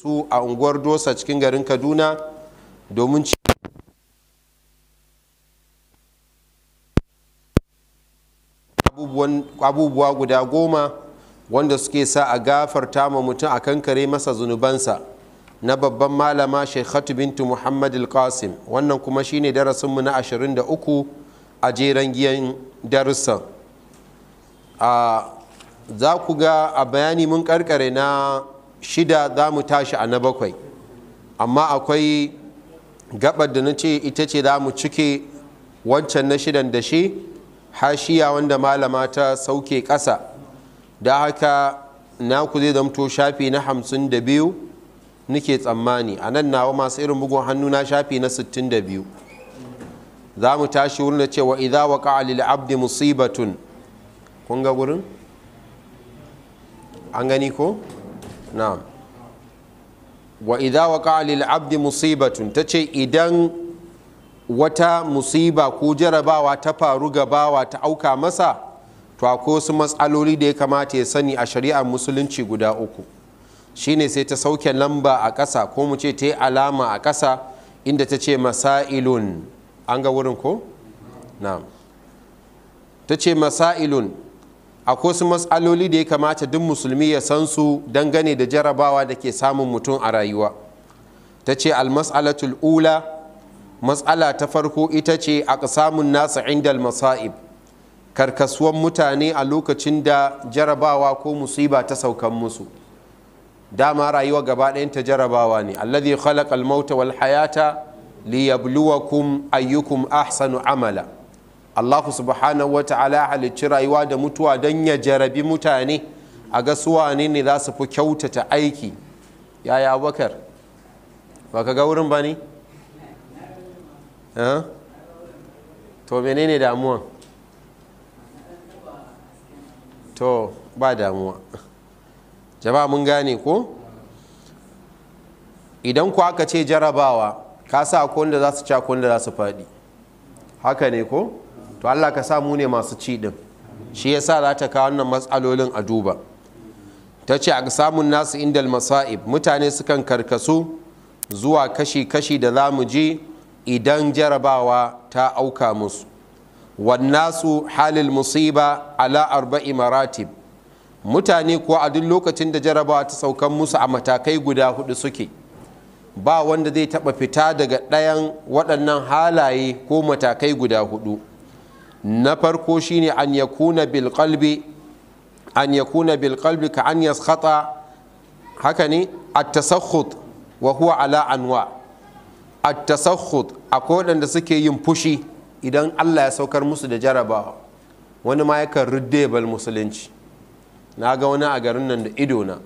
su a unguwar Dosa cikin garin Kaduna domin abubuwa guda 10 wanda suke sa a gafarta ma mutum a kankare masa zunubansa na babban malama Sheikhatu bintu Muhammad al-Qasim. Wannan kuma shine darasinmu na 23 a jeren giyan darussan. Za ku ga a bayani mun karkare na 6, za mu tashi a na 7, amma akwai gabar da na ce ita ce za mu cike wancan na 6 da shi hashiya wanda malama ta sauke ƙasa, da haka naku zai zamto shafi na 52 nake tsammani. A nan nawa masu irin bugun hannu na shafi na 62. za mu tashi wurin da cewa idza waqa'a lil abdi musibatun. Kun ga gurin an gani ko? na'am. wa idza waqa'a lil abdi musibatun, tace idan wata musiba ko jarabawa ta faru ga bawa ta auka masa, to akwai wasu matsaloli da ya kamata ya sani a shari'ar musulunci guda 3. shine sai ta sauke lamba a ƙasa, ko mu ce ta yi alama a ƙasa inda ta ce masailun. an ga wurin ko? na'am. ta ce masailun, akwai wasu matsaloli da ya kamata duk musulmi ya san su dangane da jarabawa da ke samun mutum a rayuwa. ta ce almas'alatul ula, matsala ta farko ita ce aqsamun nasu inda masa'ib, karkasuwan mutane a lokacin da jarabawa ko musiba ta saukan musu. dama rayuwa gaba ɗayan ta jarabawa ne. alladhi khalaqa al-mauta wal hayata liyabluwakum ayyukum ahsanu amala. Allah subhanahu wa ta'ala halicci rayuwa da mutuwa don ya jarabi mutane a ga su wane ne za su fi kyautata aiki. yaya Abubakar, ba ka ga wurin ba ne? to menene damuwa? to ba damuwa. jama'a mun gane ko? idan ku aka ce jarabawa, ka sa akwai wanda za su ci akwai wanda za su faɗi, haka ne ko? to Allah ka sa mu ne masu ci din. shi yasa za ta kawo wannan matsalolin a duba. ta ce a samun nasu indal masa'ib, mutane sukan karkasu zuwa kashi-kashi da za mu ji idan jarabawa ta auka musu. wannasu halil musiba ala 4 maratib, mutane kuwa a duk lokacin da jarabawa ta saukan musu a matakai guda 4 suke. ba wanda zai taɓa fita daga ɗayan waɗannan halaye ko matakai guda 4. na farko shine an yakuna bil qalbi ka an yaskhata, haka ne, at-tasakhut wa huwa ala anwa. at-tasakhut, akwai waɗanda suke yin fushi idan Allah ya saukar musu da jarabawa. wani ma yakan ridde bal musulunci. na ga wani a garin nan da idona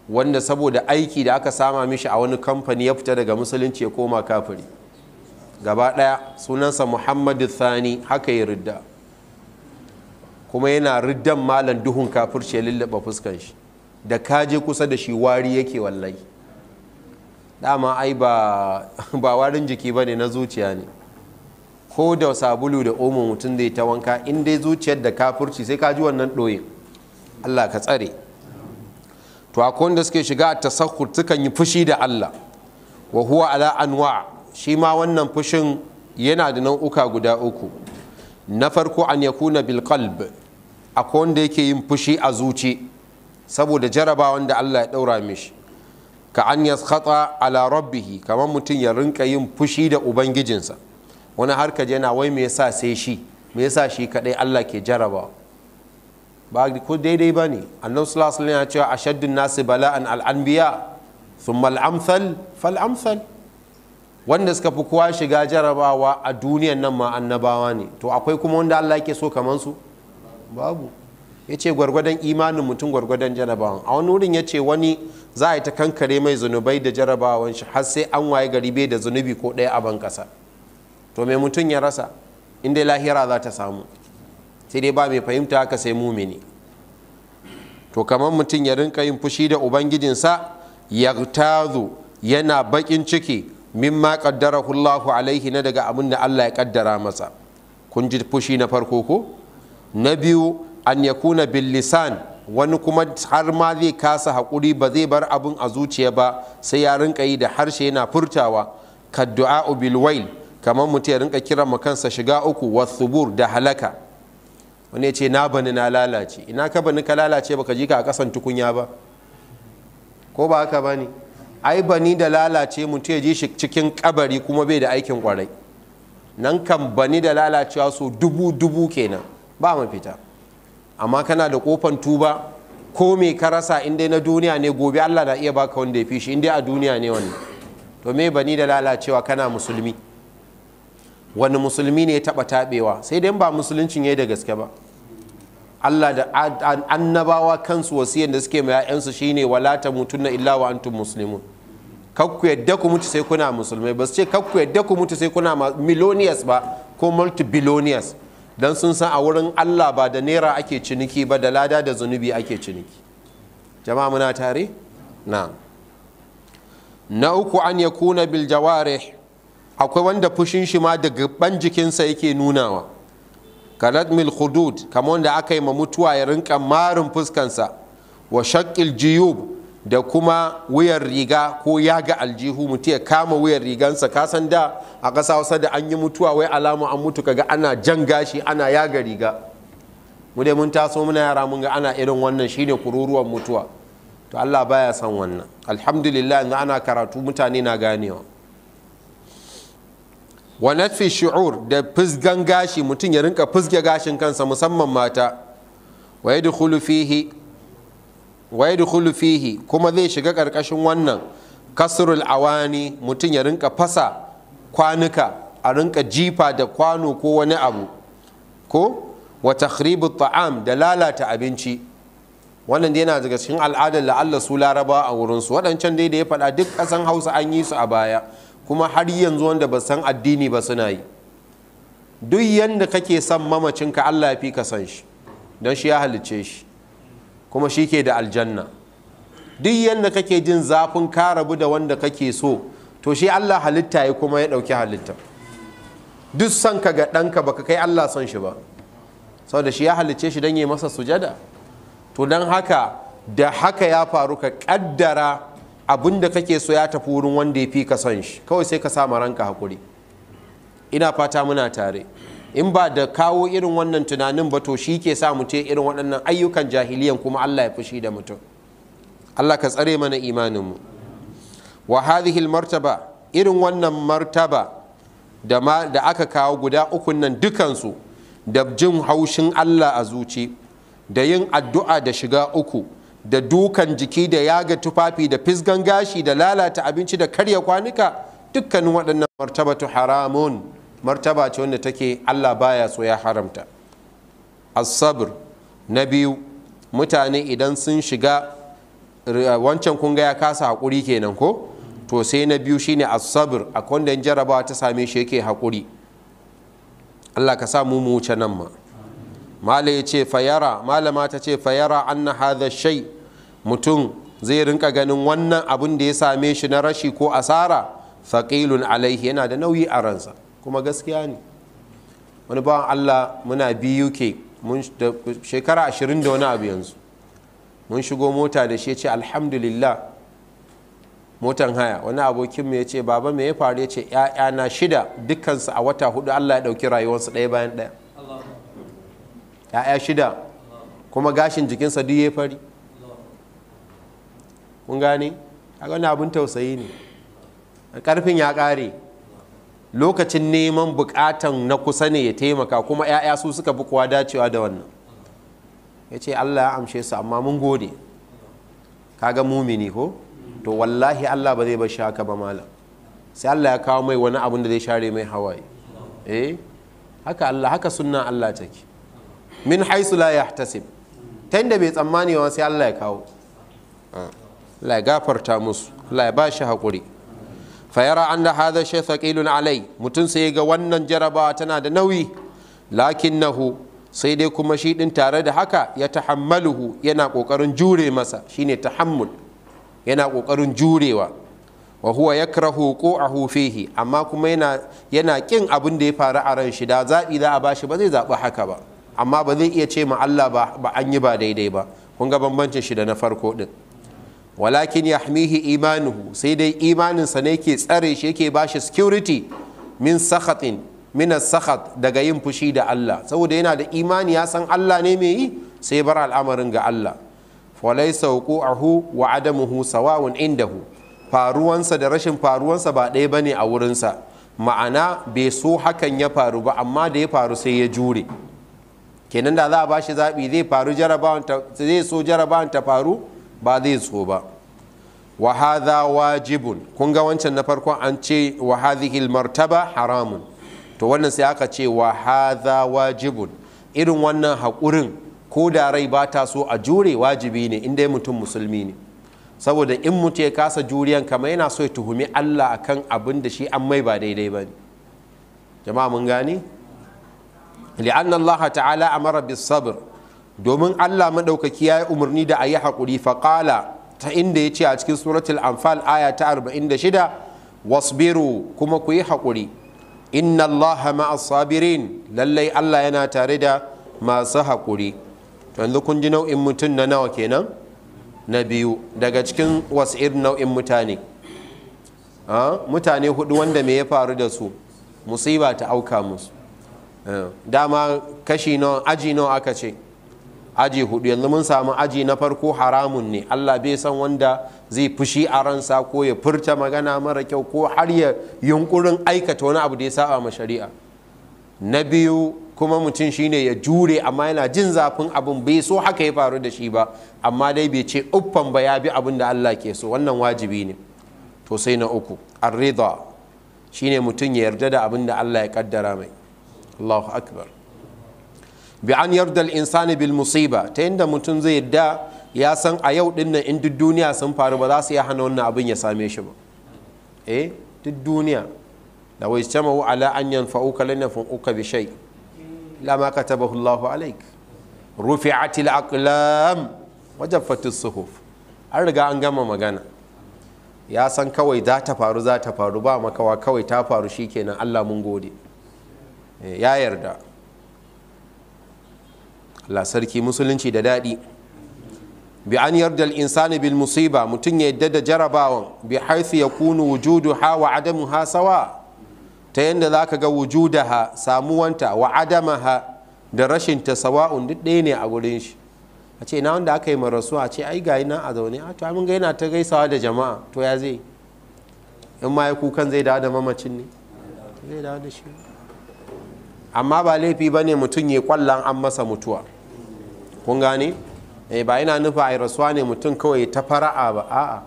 wanda saboda aiki da aka sama mishi a wani kamfani ya fita daga musulunci ya koma kafiri gaba ɗaya. sunansa Muhammadu Thani, haka ya ridda, kuma yana riddan malan duhun kafirci ya lullaba fuskan shi, da kaje kusa da shi wari yake wallahi. dama ai ba warin jiki ba ne, na zuciya ne. ko da sabulu da omo mutum zai ta wanka, in dai zuciyar da kafirci sai ka ji wannan ɗoyin. Allah ka tsare. to akwai wanda suke shiga a tasakhut, sukan yi fushi da Allah. wa huwa ala anwa, shi ma wannan fushin yana da nau'uka guda 3. na farko an yakuna bil qalb, akwai wanda yake yin fushi a zuci saboda jarabawan da Allah ya daura mishi. ka an yaskhata ala rabbih, kamar mutum ya rinka yin fushi da ubangijinsa. wani har ka yana wai me yasa sai shi, me yasa shi kadai Allah ke jaraba? ba ko daidai ba ne. annabi sallallahu alaihi wasallam ya ce ashaddun nasi bala'an al-anbiya thumma al-amthal fal-amthal. wanda suka fi kowa shiga jarabawa a duniyan nan ma annabawa ne. to akwai kuma wanda Allah yake so kaman su? babu. ya ce gwargwadon imanin mutum gwargwadon jarabawan. a wani wurin ya ce wani za a yi ta kankare mai zunubai da jarabawan shi har sai an waye gari bai da zunubi ko ɗaya a ban ƙasa. to mai mutum ya rasa inda lahira za ta samu? sai dai ba mai fahimta haka sai mumini. to kamar mutum ya rinka yin fushi da ubangijinsa, yartazu, yana bakin ciki mimma qaddarahu Allahu alaihi, na daga abin da Allah ya kaddara masa. kun ji fushi na farko ko? na biyu an yakuna bil lisan, wani kuma har ma zai kasa haƙuri ba zai bar abin a zuciya ba sai ya rinka yi da harshe yana furtawa ka du'a bil wail kamar mutum ya rinka kiran ma kansa shiga uku wasubur da halaka. wani ya ce na bani na lalace. ina ka bani ka lalace baka ji ka a kasan tukunya ba ko ba haka bane? ai bani da lalace mutum ya ji shi cikin kabari kuma bai da aikin kwarai. nan kan bani da lalacewa so dubu kenan ba mafita. amma kana da kofan tuba ko me ka rasa in dai na duniya ne gobe Allah na iya baka wanda ya fi shi in dai a duniya ne wannan. to me bani da lalacewa kana musulmi? wani musulmi ne ya taba tabewa? sai dai ba musuluncin yayi da gaske ba. Allah da annabawa kansu wasiyan da suke mai ƴaƴansu shine wala tamutunna illa wa antum muslimun. kakku yadda ku mutu sai kuna musulmai. ba su ce kakku yadda ku mutu sai kuna millionaires ba ko multi-billionaires, don sun san a wurin Allah ba da naira ake ciniki ba, da lada da zunubi ake ciniki. jama'a muna tare? na uku an yakuna bil jawarih, akwai wanda fushin shi ma da gaban jikinsa yake nunawa. kalatmil khudud, kamar wanda aka yi ma mutuwa ya rinka marin fuskansa. wa shaqqil jiyub, da kuma wuyar riga ko yaga aljihu, mutu ya kama wuyar rigansa. kasan da a ƙasa wasa da an yi mutuwa wai alamu an mutu kaga ana jan gashi ana yaga riga. mu dai mun taso muna yara mun ga ana irin wannan, shine kururuwan mutuwa. to Allah baya son wannan. alhamdulillah yanzu ana karatu mutane na ganewa. wa natfi shu'ur, da fizgan gashi, mutum ya rinka fizge gashin kansa musamman mata. wa yadkhulu fihi, kuma zai shiga karkashin wannan kasrul awani, mutum ya rinka fasa kwanuka, a rinka jifa da kwano ko wani abu, ko wa takhribut ta'am, da lalata abinci. wannan dai yana daga cikin al'adar la'alla su laraba a wurinsu. waɗancan dai da ya faɗa duk ƙasan hausa an yi su a baya, kuma har yanzu wanda ba san addini ba suna yi. duk yanda kake son mamacinka Allah ya fi ka san shi, don shi ya halicce shi kuma shi ke da aljanna. duk yanda kake jin zafin ka rabu da wanda kake so, to shi Allah halitta ya kuma ya ɗauki halitta. duk son ka ga ɗanka baka kai Allah son shi ba, saboda shi ya halicce shi don yi masa sujada. to don haka da haka ya faru, ka ƙaddara abin da kake so ya tafi wurin wanda ya fi ka son shi, kawai sai ka sa ranka haƙuri. ina fata muna tare. in ba da kawo irin wannan tunanin ba, to shi ke sa mutum irin waɗannan ayyukan jahiliyan kuma Allah ya fushi da mutum. Allah ka tsare mana imaninmu. wa hadhihi martaba, irin wannan martaba da aka kawo guda ukun nan dukansu, da jin haushin Allah a zuci, da yin addu'a da shiga uku, da dukan jiki, da yaga tufafi, da fisgan gashi, da lalata abinci, da karya kwanuka, dukkanin waɗannan martabatu haramun, martaba ce wanda take Allah baya so, ya haramta. as-sabr, na biyu, mutane idan sun shiga wancan kunga ya kasa haƙuri kenan ko, to sai na biyu shine as-sabr, akwai wanda jarabawa ta same shi yake haƙuri. Allah ka sa mu wuce nan ma. malama ta ce fayara anna hadha shay, mutum zai rinka ganin wannan abin da ya same shi na rashi ko asara thaqilun alaihi, yana da nauyi a ransa. kuma gaskiya ne. wani bawan Allah muna biyu ke mun da shekara 20 da wani abu yanzu, mun shigo mota da shi ya ce alhamdulillah, motan haya. wani abokinmu ya ce baba me ya faru? ya ce ‘ya'yana 6 dukkansu a wata 4 Allah ya ɗauki rayuwarsu ɗaya bayan ɗaya. ‘ya'ya 6 kuma gashin jikinsa duk ya fari. kun gane? haka wani abin tausayi ne. ƙarfin ya ƙare, lokacin neman buƙatan na kusa ne ya taimaka, kuma ‘ya'ya su suka fi kowa dacewa da wannan. ya ce Allah ya amshe su, amma mun gode. kaga mumini ko? to wallahi Allah ba zai bar shi haka ba malam, sai Allah ya kawo mai wani abin da zai share mai hawaye. haka Allah, haka sunna Allah take. min haisu la yahtasib, ta inda bai tsammani wa sai Allah ya kawo. Allah ya gafarta musu, Allah ya ba shi haƙuri. fayara an da hadha shay thaqilun alai, mutum sai ga wannan jarabawa tana da nauyi. lakinnahu, sai dai kuma shi din tare da haka ya tahammaluhu, yana kokarin jure masa, shine tahammul, yana kokarin jurewa. wa huwa yakrahu qu'ahu fihi, amma kuma yana kin abin da ya faru a ran shi. da zabi za a bashi ba zai zabi haka ba, amma ba zai iya ce ma Allah ba an yi ba daidai ba, kun ga bambancin shi da na farko din. Walakin yahmihi imanuhu, sai dai imaninsa ne ke tsare shi, yake bashi security min sakhatin min as-sakhat, daga yin fushi da Allah, saboda yana da imani ya san Allah ne mai yi, sai bar al'amarin ga Allah. Falaysa wuqu'uhu wa adamuhu sawa'un indahu, faruwansa da rashin faruwansa ba ɗaya bane a wurinsa. Ma'ana bai so hakan ya faru ba, amma da ya faru sai ya jure. Kenan da za a bashi zaɓi, zai so jarabawan ta faru, ba zai so ba. Wa hadha wajibun, kun ga wancan na farkon an ce wa hadhihi martaba haramun, to wannan sai aka ce wa hadha wajibun, irin wannan haƙurin ko da rai ba ta so a jure, wajibi ne inda mutum musulmi ne. Saboda in mutum ya kasa juriyan, kama yana so ya tuhumi Allah akan abin da shi an mai ba daidai ba ne. Jama'a mun gani? li'anna Allah ta'ala amara bis sabr, domin Allah madaukaki ya yi umarni da a yi haƙuri. Faƙala, ta inda ya ce a cikin suratul anfal aya ta 46, wasbiru, kuma ku yi haƙuri, inna Allah ma'as sabirin, lallai Allah yana tare da masu haƙuri. To yanzu kun ji nau'in mutum na nawa kenan? Na biyu daga cikin wasu irin nau'in mutane. Mutane hudu wanda me ya faru da su, musiba ta auka musu. Dama kashi nawa, aji nawa aka ce? Aji hudu. Yanzu mun samu aji na farko haramun ne, Allah bai san wanda zai fushi a ransa ko ya furta magana mara kyau ko har ya yunkurin aikata wani abu da ya saba ma shari'a. Na biyu kuma mutum shine ya jure, amma yana jin zafin abin, bai so haka ya faru da shi ba, amma dai bai ce uffan ba, ya bi abin da Allah ke so, wannan wajibi ne. To sai na uku, ar-ridha, shine mutum ya yarda da abin da Allah ya kaddara mai. Allahu akbar. Bi an yarda al-insani bil musiba, ta yanda mutum zai yarda ya san a yau din nan in duk duniya sun faru ba za su iya hana wannan abin ya same shi ba. Duk duniya da wai jama'u ala an yanfa'uka lan yanfa'uka bi shay la ma katabahu Allahu alayk, rufi'atil aqlam wa jaffatis suhuf. An riga an gama magana, ya san kawai za ta faru ba makawa, kawai ta faru shikenan, Allah mun gode, ya yarda. Allah sarki, musulunci da daɗi. Bi an yarda al-insani bil musiba, mutum ya yadda da jarabawan, bi haythu yakunu wujuduha wa adamuha sawa, ta yanda zaka ga wujudaha, samuwanta, wa adamaha, da rashin ta sawa'un, duk ɗaya ne a gurin shi. A ce na wanda aka yi marasu, a ce ai gayi nan a zaune, a to mun ga yana ta gaisawa da jama'a, to ya zai in ma ya kukan zai dawo da mamacin ne, zai dawo da shi. Amma ba laifi ba ne mutum ya kwallon an masa mutuwa, kun gane? Ba yana nufa a rasuwa ne mutum kawai ta fara'a ba, a'a,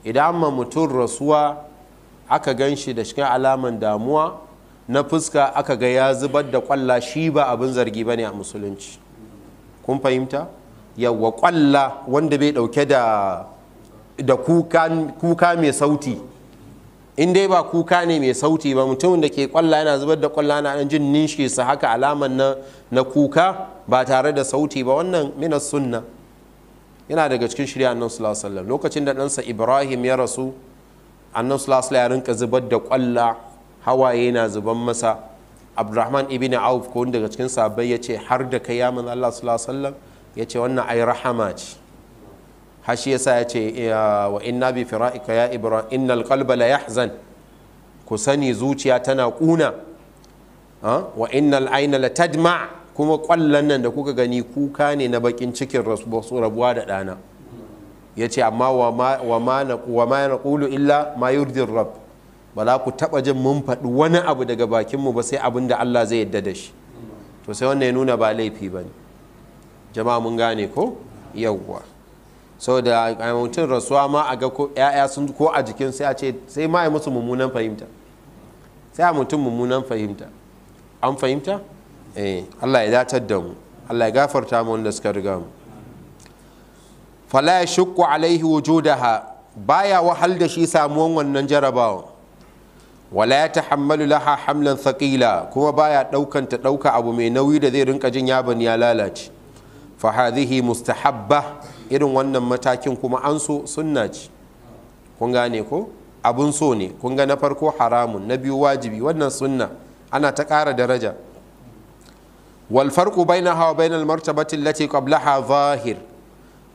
idan ma mutum rasuwa aka gan shi da cikin alaman damuwa na fuska, aka ga ya zubar da kwalla, shi ba abin zargi ba ne a musulunci. Kun fahimta? Yawwa, kwalla wanda bai dauke da kuka mai sauti, in dai ba kuka ne mai sauti ba, mutumin da ke kwalla yana zubar da kwalla na jin ninshi sa haka alaman na kuka ba tare da sauti ba, wannan minas sunna, yana daga cikin shirya annabi sallallahu alaihi wasallam. Lokacin da ɗansa Ibrahim ya rasu, annabi sallallahu alaihi wasallam ya rinka zubar da kwalla, hawaye na zuban masa. Abdurrahman ibn Auf ko daga cikin sahabbai ya ce, har da kai ya manzo Allah sallallahu alaihi wasallam, ya ce wannan ai rahama ce. Hashi yasa ya ce wa inna bi fira'ika ya Ibrahim innal qalba la yahzan, ku sani zuciya tana kuna, wa innal ayna la tadma, kuma kwallon nan da kuka gani kuka ne na bakin cikin rabuwa da ɗana. Ya ce amma wa ma naqulu illa ma yurdi rabb, ba za ku taɓa jin mun faɗi wani abu daga bakinmu ba sai abin da Allah zai yadda da shi. To sai wannan ya nuna ba laifi ba ne. Jama'a mun gane ko? Yawwa. Sau da mutum rasuwa ma a ga ko ‘ya'ya sun ko a jikin sai a ce sai ma a musu mummunan fahimta. Sai a mutum mummunan fahimta. An fahimta? Allah ya datar da mu. Allah ya gafarta mu wanda suka riga mu. Fala ya shukku alaihi wujudaha, baya wahal da shi samuwan wannan jarabawa. Wala ya tahammalu laha hamlan thaqila, kuma baya ɗauka abu mai nauyi da zai rinka jin yaban ya lalace. Fa hadhihi mustahabba, irin wannan matakin kuma an so, sunna ce. Kun gane ko? Abun so ne. Kun ga na farko haramun, na biyu wajibi, wannan sunna, ana ta ƙara daraja. Wal farqu bainaha wa bainal martabati allati qablaha zahir,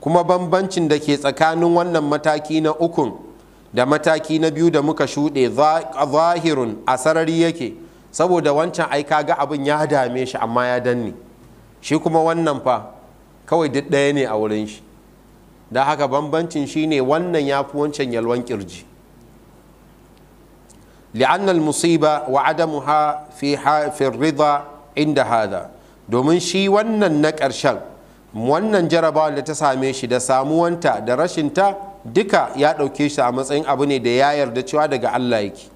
kuma bambancin da ke tsakanin wannan mataki na ukun da mataki na biyu da muka shuɗe zahirun a sarari yake, saboda wancan ai kaga abin ya dame shi amma ya danne, shi kuma wannan fa kawai duk ɗaya ne a wurin shi. da haka bambancin shine wannan ya fi wancan yalwan kirji. li'annal musiba wa adamuha fi rida inda hada, domin shi wannan na ƙarshen, wannan jarabawa da ta same shi da samuwanta da rashinta duka ya ɗauke shi a matsayin abu ne da ya yarda cewa daga Allah yake.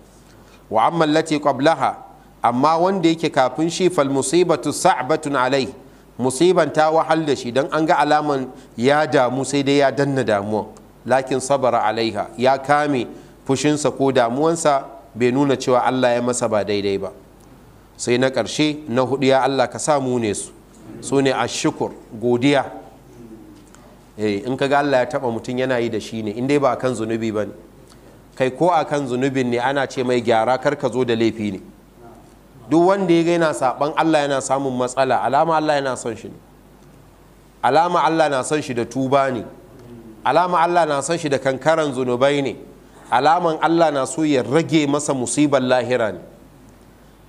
wa amma allati qablaha, amma wanda yake kafin shi fal musibatu sa'batun alai, musiban ta wahal da shi dan an ga alaman ya damu sai dai ya danna damuwa, lakin sabara alaiha, ya kame fushinsa ko damuwansa, bai nuna cewa Allah ya masa ba daidai ba. sai na ƙarshe na hudu, ya Allah ka samu ne su ne ashukur, godiya. in ka ga Allah ya taba mutum yana yi da shi ne, in dai ba akan zunubi ba ne, kai ko akan zunubin ne ana ce mai gyara, kar ka zo da laifi ne. duk wanda ya ga yana saban Allah yana samun matsala, alama Allah yana son shi ne, alama Allah na son shi da tuba ne, alama Allah na son shi da kankaran zunubai ne, alaman Allah na so ya rage masa musibar lahira ne.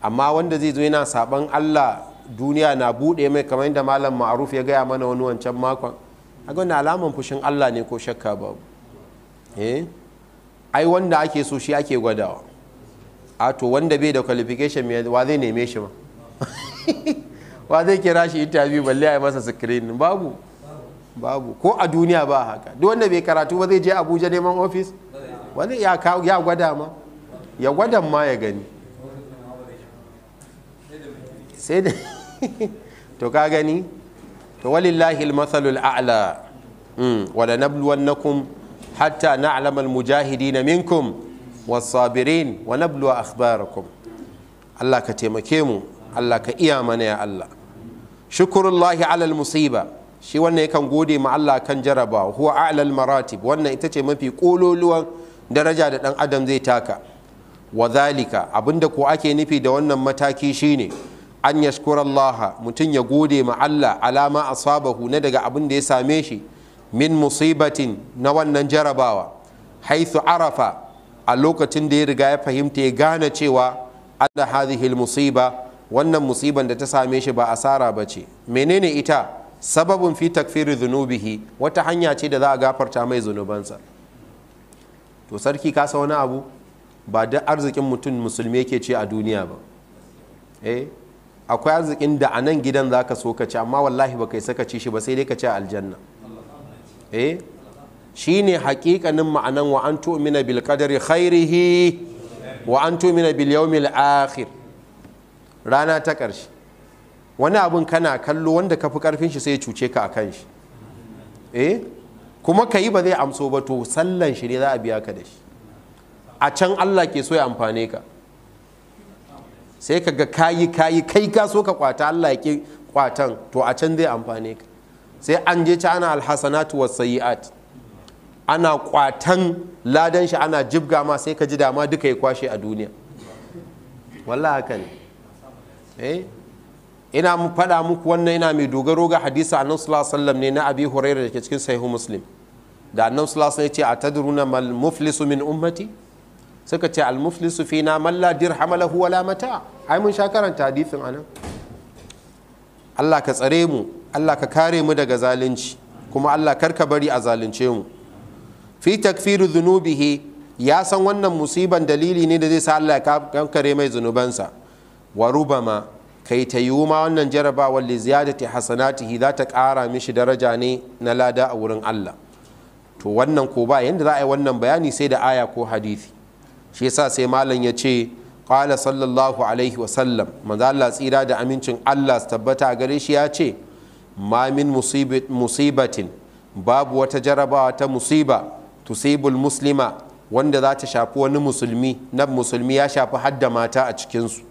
amma wanda zai zo yana saban Allah, duniya na bude mai, kamar yadda malam ma'aruf ya gaya mana wani wancan makon, a wannan alaman fushin Allah ne ko shakka babu. ai wanda ake so shi ake gwadawa. a to wanda bai da qualification wa zai neme shi ba? wa zai kira shi interview balle a yi masa screen? babu ko a duniya ba haka. duk wanda bai karatu ba zai je Abuja neman office? wani ya gwada ma, ya gwada ma ya gani sai da to ka gani, to walillahi almathalul a'la. wala nabluwannakum hatta na'lama almujahidin minkum was-sabirin wa nabluwa akhbarakum. Allah ka taimake mu, Allah ka iya mana ya Allah. shukrullahi ala almusiba, shi wannan yakan gode ma Allah kan jaraba, huwa a'la almaratib, wannan ita ce mafi kololuwan daraja da dan adam zai taka. wa zalika, abinda ko ake nufi da wannan mataki shine an yashkurallaha, mutum ya gode ma Allah alama asabahu, na daga abin da ya same shi min musibatin, na wannan jarabawa, haithu arafa, a lokacin da ya riga ya fahimta ya gane cewa anna hadhihi musiba, wannan musiban da ta same shi ba asara bace. menene ita? sababun fi takfiri dhunubihi, wata hanya ce da za a gafarta mai zunubansa. to sarki ka sa wani abu, ba da arzikin mutum musulmi yake ce a duniya ba. akwai arzikin da a nan gidan za ka so ka ci, amma wallahi ba kai saka ci shi ba, sai dai ka ci a aljanna. shi ne hakikanin ma'anan wa an tu'mina bil qadari khairihi wa an tu'mina bil yawmil akhir, rana ta ƙarshe. wani abun kana kallo wanda ka fi ƙarfin shi sai ya cuce ka a kan shi, kuma ka yi ba zai amso ba, to sallan shi ne za a biya ka da shi. a can Allah ke so ya amfane ka, sai ka ga kayi kai ka so ka kwata, Allah ya ki kwatan, to a can zai amfane ka. sai an je ci ana alhasanatu was sayiat, ana kwatan ladan shi ana jibga ma, sai ka ji dama duka ya kwashe a duniya. wallahi haka ne. ina mu faɗa muku wannan, ina mai dogaro ga hadisi annabi sallallahu alaihi wasallam ne na Abi Hurairah da ke cikin sahihu Muslim, da annabi sallallahu alaihi wasallam ya ce atadruna mal muflisu min ummati, suka ce al muflisu fina man la dirham lahu wala mata. ai mun sha karanta hadisin anan. Allah ka tsare mu, Allah ka kare mu daga zalunci, kuma Allah karka bari a zalunce mu. fi takfiru dhunubihi, ya san wannan musiban dalili ne da zai sa Allah ya kankare mai zunubansa. wa rubama, kai ta yiwu ma wannan jarabawar li ziyadati hasanatihi, za ta ƙara mishi daraja ne na lada a wurin Allah. to wannan ko ba yanda za a yi wannan bayani sai da aya ko hadisi. shi yasa sai malam ya ce qala sallallahu alaihi wa sallam, manzo Allah tsira da amincin Allah su tabbata gare shi ya ce ma min musibatin, babu wata jarabawa ta musiba tusibul muslima, wanda za ta shafi wani musulmi, na musulmi ya shafi hadda mata a cikinsu,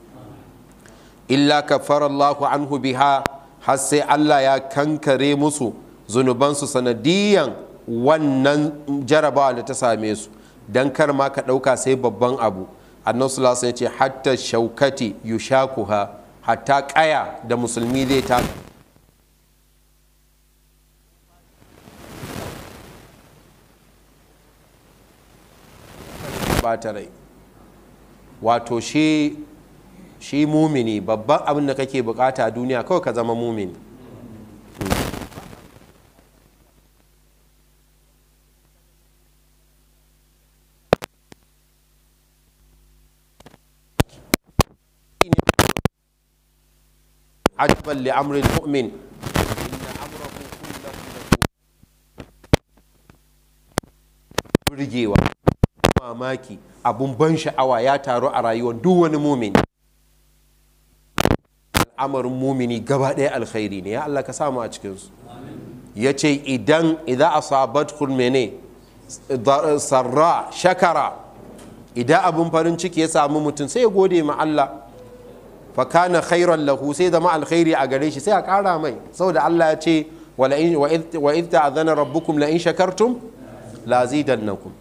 illa kaffara Allahu anhu biha, har sai Allah ya kankare musu zunubansu sanadiyan wannan jarabawa da ta same su. dan kar ma ka ɗauka sai babban abu, annabi sallallahu alaihi wasallam ya ce hatta shaukati yushakuha, hatta kaya da musulmi zai ta ɓata rai. Wato shi mumini babban abin da kake bukata a duniya kawai ka zama mumini. عجبا لأمر المؤمن إن أمره كله burgewa mamaki abun ban sha'awa ya taru a rayuwar duk wani mumini. Al'amarin mumini gaba ɗaya alkhairi ne, ya Allah ka samu a cikinsu. Ya ce idan asabat mene sarra shakara, idan abun farin ciki ya samu mutum sai ya gode ma Allah, fa kana khairan lahu, sai zama alkhairi a gare shi sai a ƙara mai, saboda Allah ya ce wa idh ta'adhana rabbukum la in shakartum la zidannakum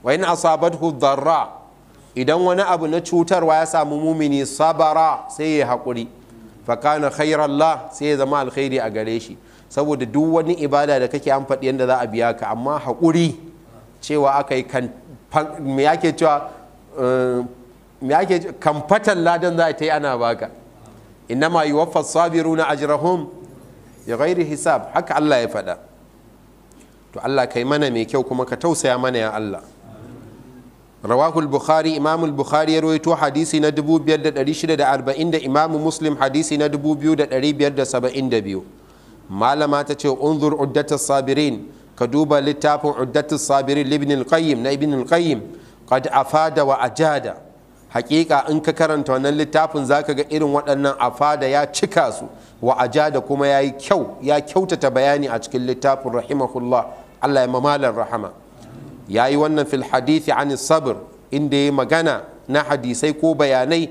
wa in asabathu dharra, idan wani abu na cutarwa ya samu mumini sabara sai ya haƙuri, fa kana khairan la, sai ya zama alkhairi a gare shi. Saboda duk wani ibada da kake an faɗi yadda za a biya ka, amma haƙuri cewa aka yi kan me yake cewa kamfatan ladan za a ta yi ana baka, innama yuwaffa sabiruna ajrahum ya ghairi hisab, haka Allah ya faɗa. To Allah kai mana mai kyau kuma ka tausaya mana ya Allah. Rawahu al-Bukhari, Imam al-Bukhari ya rawaito hadisi na 5640 da Imam Muslim hadisi na 2572. Malama ta ce unzur uddatus sabirin, ka duba littafin uddatus sabirin ibn al-Qayyim na ibn al-Qayyim, qad afada wa ajada. Hakika in ka karanta wannan littafin zaka ga irin waɗannan afada ya cika su, wa ajada kuma yayi kyau, ya kyautata bayani a cikin littafin rahimahullah, Allah ya mamalar rahama. Yayi wannan fil hadithi an sabr, inda yayi magana na hadisai ko bayanai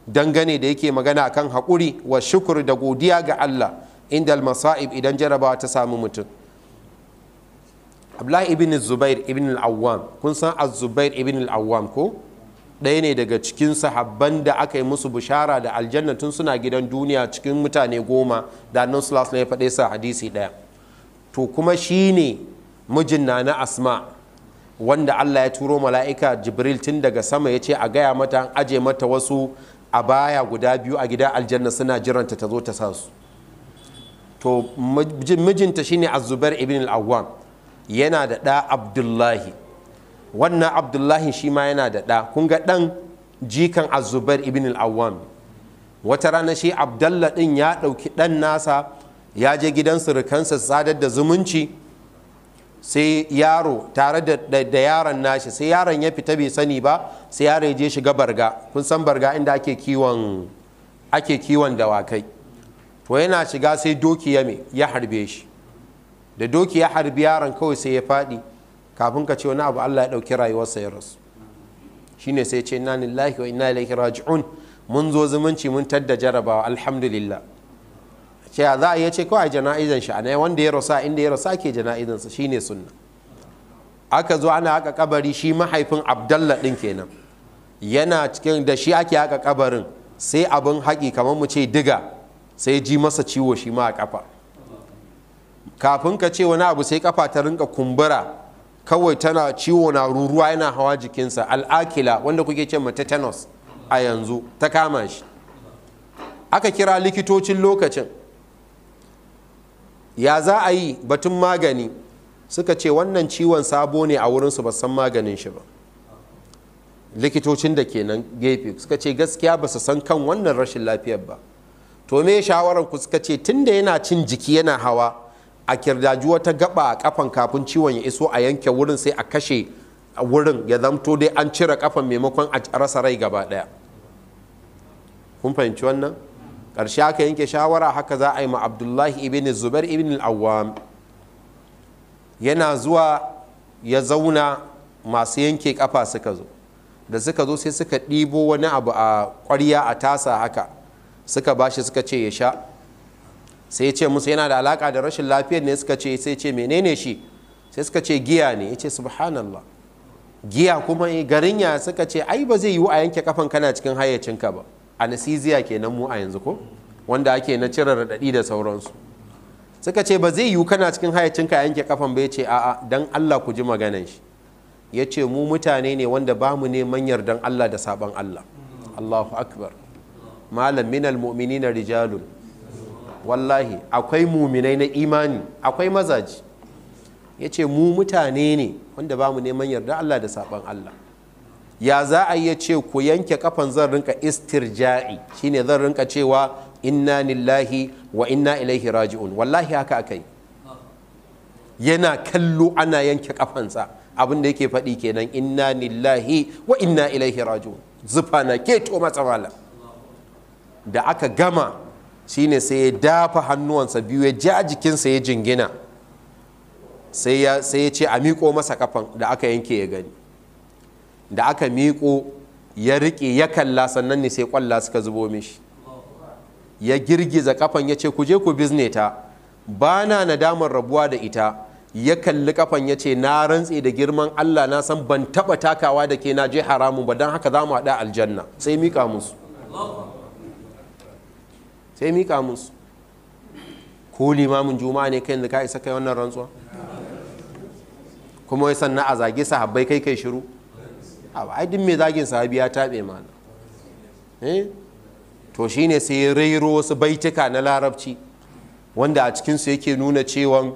dangane da yake magana akan haƙuri wa shukr da godiya ga Allah inda al-masa'ib, idan jarabawa ta samu mutum. Abdullahi ibn Zubair ibn al-Awwam, kun san az-Zubair ibn al-Awwam ko? Ɗaya ne daga cikin sahabban da aka yi musu bishara da aljanna tun suna gidan duniya, cikin mutane 10 da annabi sallallahu alaihi wasallam ya faɗe sa hadisi ɗaya. To kuma shine mijin na Asma, wanda Allah ya turo mala'ika Jibril tun daga sama ya ce a gaya mata an aje mata wasu a baya guda 2 a gidan aljanna suna jiranta ta zo ta sa su. To mijinta shine Az-Zubair ibn al-Awwam, yana da ɗa Abdullahi. Wannan Abdullahi shi ma yana da ɗa, kun ga ɗan jikan Az-Zubair ibn al-Awwam. Wata rana shi Abdullah ɗin ya ɗauki ɗan nasa ya je gidan surukansa sadar da zumunci, sai yaro tare da yaron nashi, sai yaron ya fita bai sani ba, sai yaro ya je shiga barga. Kun san barga inda ake kiwon dawakai. To yana shiga sai doki ya harbe shi, da doki ya harbi yaron kawai sai ya faɗi. Kafin ka ce wani abu Allah ya ɗauki rayuwarsa ya rasu. Shine sai ce inna lillahi wa inna ilaihi raji'un, mun zo zumunci mun tadda jarabawa alhamdulillah. Ce za a iya ce kawai jana'izan shi ana wanda ya rasa inda ya rasa ke jana'izansa, shine sunna. Aka zo ana haka kabari, shi mahaifin Abdallah din kenan yana cikin da shi ake haka kabarin, sai abin haƙi kamar mu ce diga sai ji masa ciwo shi ma a kafa. Kafin ka ce wani abu sai kafa ta rinka kumbura, kawai tana ciwo na ruruwa yana hawa jikinsa, al'akila wanda kuke ce ma tetanus a yanzu ta kama shi. Aka kira likitocin lokacin, ya za a yi batun magani, suka ce wannan ciwon sabo ne a wurinsu, ba san maganin shi ba. Likitocin da ke nan gefe suka ce gaskiya ba su san kan wannan rashin lafiyar ba. To me shawarar ku? Suka ce tunda yana cin jiki yana hawa, a kirdaji wata gaba a kafan kafin ciwon ya iso a yanke wurin, sai a kashe wurin, ya zamto dai an cire kafan maimakon a rasa rai gaba daya. Kun fahimci wannan? Ƙarshe aka yanke shawara haka za a yi ma Abdullahi ibn Zubair ibn al-Awwam. Yana zuwa ya zauna, masu yanke kafa suka zo, da suka zo sai suka ɗibo wani abu a ƙwarya a tasa haka, suka bashi suka ce ya sha. Sai ya ce musu yana da alaka da rashin lafiyar ne, suka ce, sai ce menene shi? Sai suka ce giya ne. Ya ce subhanallah, giya kuma garin ya? Suka ce ai ba zai yiwu a yanke kafan kana cikin hayyacinka ba. Anesthesia kenan mu a yanzu ko, wanda ake na cire raɗaɗi da sauransu. Suka ce ba zai yiwu kana cikin hayyacinka yanke kafan ba. Ya ce a'a, dan Allah ku ji maganan shi. ya ce mu mutane ne wanda ba mu neman yardan Allah da sabon Allah. Allahu akbar. malam minal mu'minina rijalun, wallahi akwai muminai na imani, akwai mazaji. ya ce mu mutane ne wanda ba mu neman yardan Allah da sabon Allah. ya za a yi ce ku yanke kafan zan rinka istirja'i, shine zan rinka cewa inna lillahi wa inna ilaihi raji'un. wallahi haka akai, yana kallo ana yanke kafansa, abin da yake faɗi kenan, inna lillahi wa inna ilaihi raji'un. zufa na keto masa malam. da aka gama shine sai ya dafa hannuwansa biyu, ya ja jikinsa ya jingina, sai ya ce a miƙo masa kafan da aka yanke ya gani. da aka miƙo ya riƙe ya kalla, sannan ne sai ƙwalla suka zubo mishi. ya girgiza kafan ya ce ku je ku bizne ta, ba na nadamar rabuwa da ita. ya kalli kafan ya ce na rantse da girman Allah na san ban taɓa takawa da ke na je haramun ba, don haka za mu haɗa aljanna. sai miƙa musu, sai miƙa musu. ko limamin juma'a ne kai da ka isa kai wannan rantsuwa? kuma wai sannan a zage sahabbai kai shiru? ai duk mai zagin sahabi ya taɓe mana. to shine sai ya rairo wasu baituka na larabci wanda a cikinsu yake nuna cewa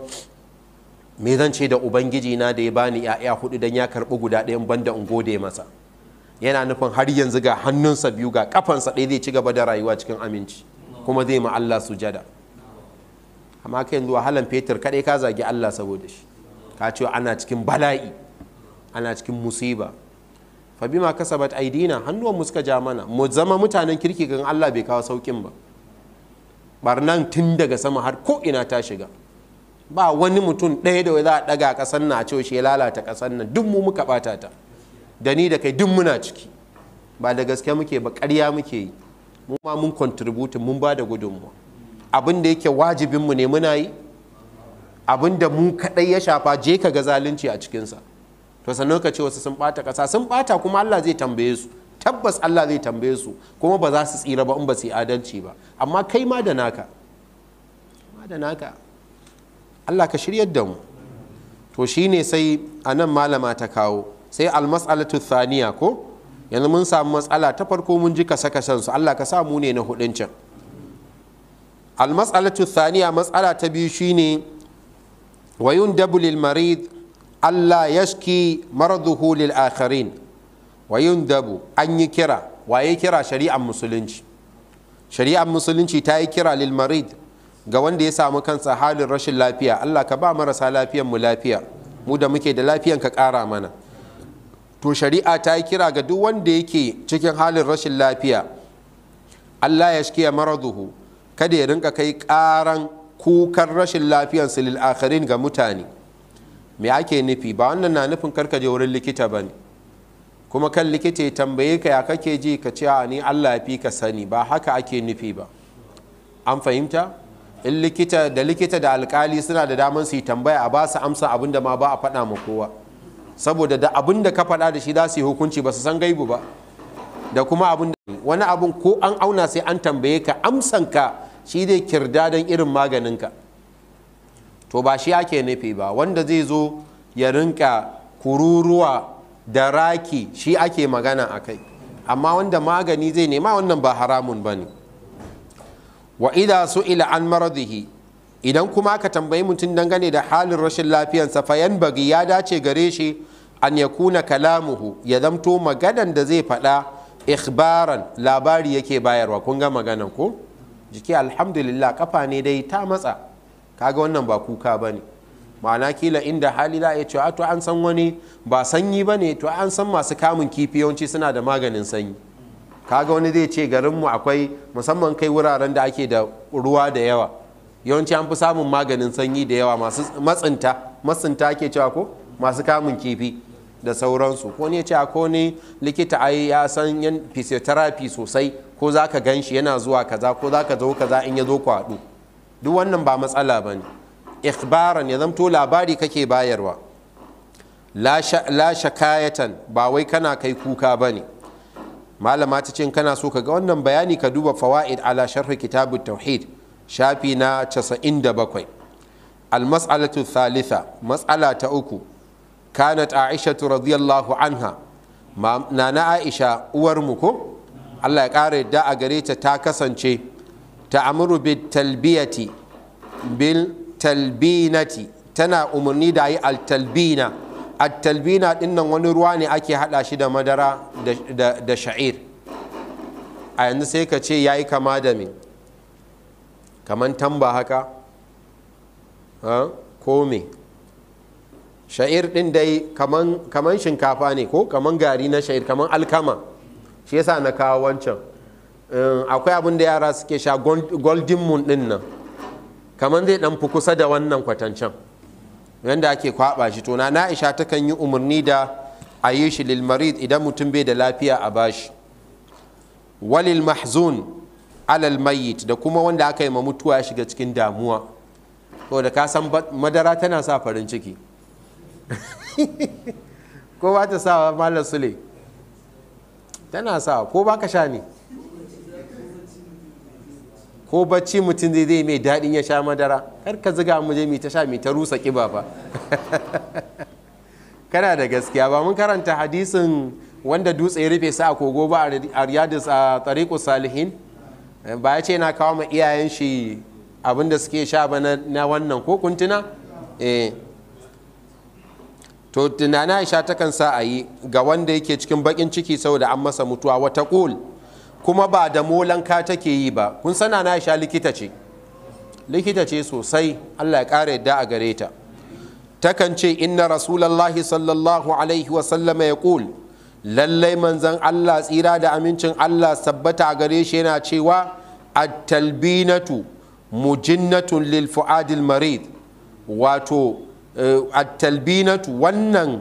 me zan ce da ubangiji na da ya bani ya'ya hudu dan ya karɓi guda ɗayan banda in gode masa. yana nufin har yanzu ga hannunsa biyu ga kafansa ɗaya zai ci gaba da rayuwa cikin aminci, kuma zai ma Allah sujada. amma kai yanzu wahalan fetur kaɗai ka zagi Allah saboda shi, ka ce ana cikin bala'i, ana cikin musiba. fa bima kasabat aidina, hannuwan mu suka ja mana. mu zama mutanen kirki gan Allah bai kawo saukin ba. barnan tun daga sama har ko ina ta shiga. ba wani mutum ɗaya da za a ɗaga ƙasar na a ce shi ya lalata ƙasar nan, duk mu muka ɓata ta, da ni da kai duk muna ciki. ba da gaske muke ba, ƙarya muke yi. mu ma mun contributing, mun ba da gudunmuwa. abin da yake wajibinmu ne muna yi, abin da mu kaɗai ya shafa je ka ga zalunci a cikinsa. to sannan ka ce wasu sun ɓata ƙasa, sun ɓata kuma Allah zai tambaye su, tabbas Allah zai tambaye su, kuma ba za su tsira ba in ba su yi adalci ba. amma kai ma da naka, Allah ka shiryar da mu. to shine sai anan malama ta kawo sai almas'alatu thaniya ko yanzu mun samu matsala ta farko, mun ji kasa-kasan su. Allah ka sa mu ne na hudun can. almas'alatu thaniya, matsala ta biyu shine wa yundabu lil marid Allah yashki maraduhu lil akharin. wa yundabu, an yi kira, waye kira? shari'ar musulunci. shari'ar musulunci ta yi kira lil marid, ga wanda ya samu kansa halin rashin lafiya. Allah ka ba marasa lafiyan mu lafiya, mu da muke da lafiyan ka ƙara mana. to shari'a ta yi kira ga duk wanda yake cikin halin rashin lafiya, Allah ya shkiya maraduhu, kada ya rinka kai ƙaran kukan rashin lafiyansu lil akharin ga mutane. me ake nufi? ba wannan na nufin karka je wurin likita ba ne, kuma kan likita ya tambaye ka ya kake ji ka ce a ni Allah ya fi ka sani, ba haka ake nufi ba. an fahimta? in likita da alkali suna da daman su yi tambaya a ba su amsa abin da ma ba a faɗa ma kowa, saboda da abin da ka faɗa da shi za su yi hukunci, ba su san gaibu ba. da kuma abin da wani abin ko an auna sai an tambaye ka, amsanka shi zai kirda don irin maganinka. to ba shi ake nufi ba. wanda zai zo ya rinka kururuwa da raki shi ake magana a kai, amma wanda magani zai nema, wannan ba haramun ba ne. wa idha su'ila an maradihi, idan kuma ka tambayi mutum dangane da halin rashin lafiyansa, fa yanbaghi, ya dace gare shi an yakuna kalamuhu, ya zamto maganan da zai faɗa ikhbaran, labari yake bayarwa. kun ga maganan ko? jiki alhamdulillah, kafa ne dai ta matsa, kaga wannan ba kuka bane. ma'ana kila inda hali za a cewa to an san wani ba sanyi bane, to an san masu kamun kifi yawanci suna da maganin sanyi. kaga wani zai ce garinmu akwai, musamman kai wuraren da ake da ruwa da yawa, yawanci an fi samun maganin sanyi da yawa. masu matsinta ake cewa ko, masu kamun kifi da sauransu. ko ne ce ko ne likita ai ya san yan physiotherapy sosai, ko za ka gan shi yana zuwa kaza, ko za ka zo kaza in ya zo kwaɗu. duk wannan ba matsala ba ne. ikhbaran, ya zamto labari kake bayarwa. la shakayatan, ba wai kana kai kuka ba ne. malama ta ce kana so ka ga wannan bayani ka duba fawaid ala sharh kitab tauhid shafi na 97. almas'alatu thalitha, mas'ala ta uku, kanat aisha radiyallahu anha, nana aisha uwarmu ko Allah ya ƙara yadda a gare ta kasance ta amuru bil talbinati, tana umarni da yi al-talbina. Al-talbina dinnan wani ruwa ne ake hada shi da madara da sha'ir. A yanzu sai ka ce yayi kama da me, kaman tamba haka ko me, sha'ir din dai kaman shinkafa ne ko kaman gari na sha'ir, kaman alkama. Shi yasa na kawo wancan. Akwai abin da yara suke sha golden moon din nan, kamar zai dan fi kusa da wannan kwatancan yanda ake kwaba shi. To na Aisha takan yi umarni da a yi shi lil marid, idan mutum bai da lafiya a bashi, walil mahzun alal mayyit, da kuma wanda aka yi ma mutuwa ya shiga cikin damuwa. To da ka san madara tana sa farin ciki ko ba ta sa malam Sule? Tana sa, ko ba ka sha ne? Ko bacci mutum zai mai daɗin ya sha madara? Kar ka ziga mu je mai ta sha mai ta rusa ƙiba ba kana da gaskiya ba? Mun karanta hadisin wanda dutse ya rufe sa a kogo ba a riyadus a tariqus salihin, ba ya ce na kawo ma iyayen shi abinda suke sha ba na wannan ko kuntuna? To tunana Aisha takan sa a yi ga wanda yake cikin bakin ciki saboda an masa mutuwa. Wata ƙul, kuma ba da molanka take yi ba. Kun sana na Aisha likita ce sosai, Allah ya ƙara yadda a gare ta. Takan ce inna rasulallahi sallallahu alaihi wasallama ya ƙul, lallai manzan Allah tsira da amincin Allah sabbata a gare shi yana cewa at-talbinatu mujinnatun lil fu'adil marid. Wato at-talbinatu, wannan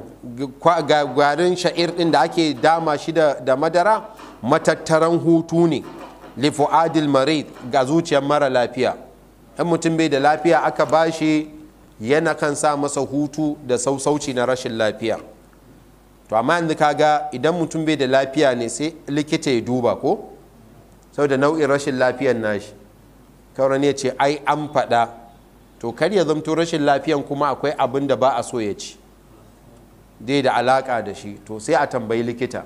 garin sha'ir din da ake dama shi da madara, matattaran hutu ne li fu'adil marid, ga zuciyar mara lafiya. in mutum bai da lafiya aka bashi, yana kan sa masa hutu da sausauci na rashin lafiya. To amma yanzu kaga idan mutum bai da lafiya ne sai likita ya duba ko saboda nau'in rashin lafiyar nashi, kawai ne ce ai an faɗa, to kar ya zamto rashin lafiyan kuma akwai abin da ba a so ya ci dai da alaka da shi, to sai a tambayi likita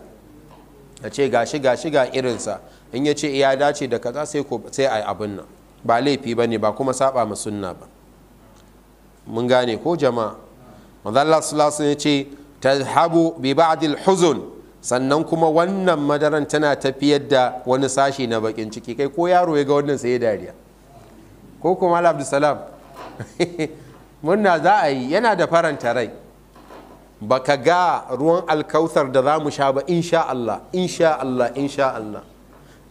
a ce gashi ga irinsa, in ya ce ya dace da kaza sai a yi abin nan, ba laifi ba ne, ba kuma saba ma sunna ba. mun gane ko jama'a? manzo Allah sallallahu alaihi wasallam ya ce tadhhabu bi ba'dil huzun, sannan kuma wannan madaran tana tafiyar da wani sashi na bakin ciki. Kai ko yaro ya ga wannan sai ya dariya, ko kuma Malam Abdulsalam munna za a yi, yana da faranta rai. Baka ga ruwan alkautar da za mu sha ba insha Allah, insha Allah, insha Allah.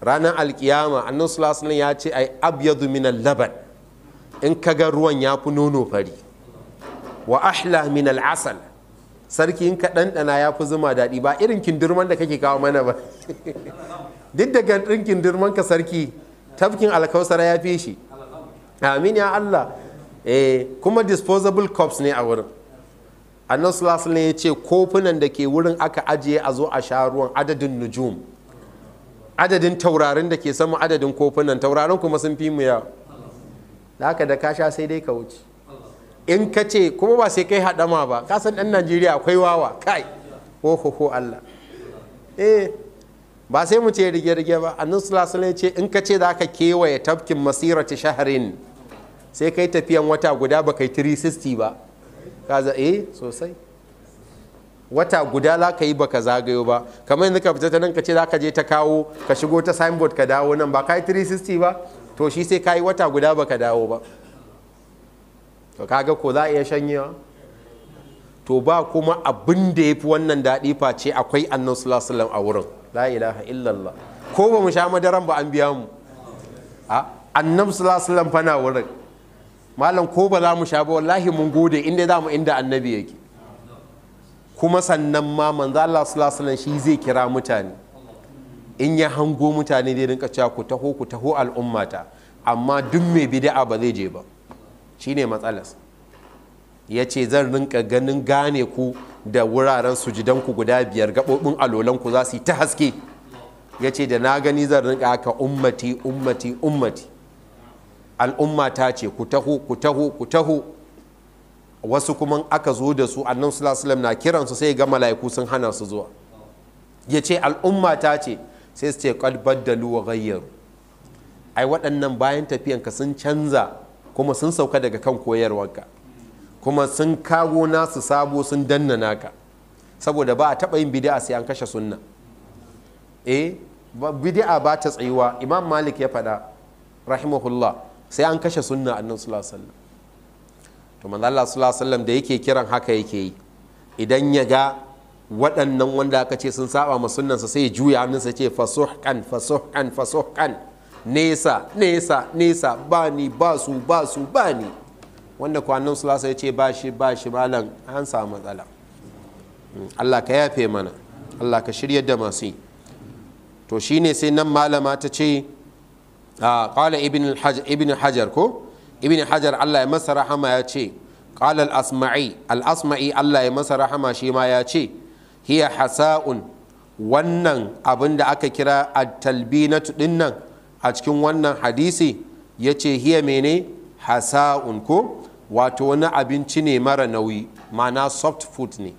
Ranar alkiyama annabi sallallahu alaihi wasallam ya ce ai abyadu min al-laban, in kaga ruwan ya fi nono fari, wa ahla min al-asal, sarki in ka ɗanɗana ya fi zuma daɗi, ba irin kindirman da kake kawo mana ba duk da ɗin kindirman ka sarki, tafkin alkausara ya fi shi. Amin ya Allah. Kuma disposable cups ne a wurin. Annabi sallallahu alaihi wasallam ya ce kofunan da ke wurin aka ajiye a zo a sha ruwan adadin nujum, adadin taurarin da ke sama, adadin kofunan taurarin kuma sun fi mu yawa. Da haka da ka sha sai dai ka wuce. In ka ce kuma ba sai kai haɗama ba, ka san ɗan Najeriya akwai wawa kai, ho Allah. Ba sai mu ce rige-rige ba. Annabi sallallahu alaihi wasallam ya ce in ka ce za ka kewaye tafkin masirati shahrin, sai kai tafiyan wata guda ba kai 360 ba. Kaza sosai. Wata guda za ka yi baka zagayo ba, kamar yanzu ka fita ta nan ka ce za ka je ta kawo, ka shigo ta signboard ka dawo nan, ba ka yi 360 ba, to shi sai ka yi wata guda baka dawo ba. To kaga ko za a iya shanyewa? To ba kuma abin da ya fi wannan daɗi face akwai annabi sallallahu alaihi wasallam a wurin. La ilaha illallah. Ko ba mu sha madaran ba an biya mu. Annabi sallallahu alaihi wasallam fa na wurin. Malam ko ba za mu sha ba wallahi mun gode, inda za mu inda annabi yake. Kuma sannan ma manzo Allah sallallahu alaihi wasallam shi zai kira mutane, in ya hango mutane dai rinka cewa ku taho al'ummata, amma duk mai bid'a ba zai je ba. Shine matsalas. Ya ce zan rinka gane ku da wuraren sujudanku guda 5, gaɓoɓin alolanku za su yi ta haske. Ya ce da na gani zan rinka haka ummati ummati ummati, al'umma ta ce ku taho ku taho ku taho. wasu kuma aka zo da su annabi sallallahu alaihi wasallam na kiransu sai ga mala'iku sun hana su zuwa, ya ce al'umma ta ce, sai su ce qad baddalu wa ghayyaru, ai waɗannan bayan tafiyanka sun canza kuma sun sauka daga kan koyarwarka kuma sun kago nasu sabo sun danna naka, saboda ba a taɓa yin bid'a sai an kashe sunna. Bid'a ba ta tsayuwa. Imam Malik ya faɗa rahimahullah, sai an kashe sunna annabi sallallahu alaihi wasallam. To manzo Allah sallallahu alaihi wasallam da yake kiran haka yake yi, idan ya ga waɗannan wanda aka ce sun saba ma sunnansa sai ya juya hannunsa ce fasuhqan fasuhqan fasuhqan, nesa nesa nesa, ba ni ba su ba su ba ni, wanda kwanan sulasa ya ce ba shi malam an samu matsala. Allah ka yafe mana, Allah ka shirya da masu yi. To shine sai nan malama ta ce qala ibn hajar ko ibn hajar Allah ya masa rahama ya ce qala al-asma'i Allah ya masa rahama shi ma ya ce hiya hasa'un, wannan abin da aka kira at-talbinatu dinnan a cikin wannan hadisi ya ce hiya mene hasa'un ko, wato wani abinci ne mara nauyi, ma'ana soft food ne.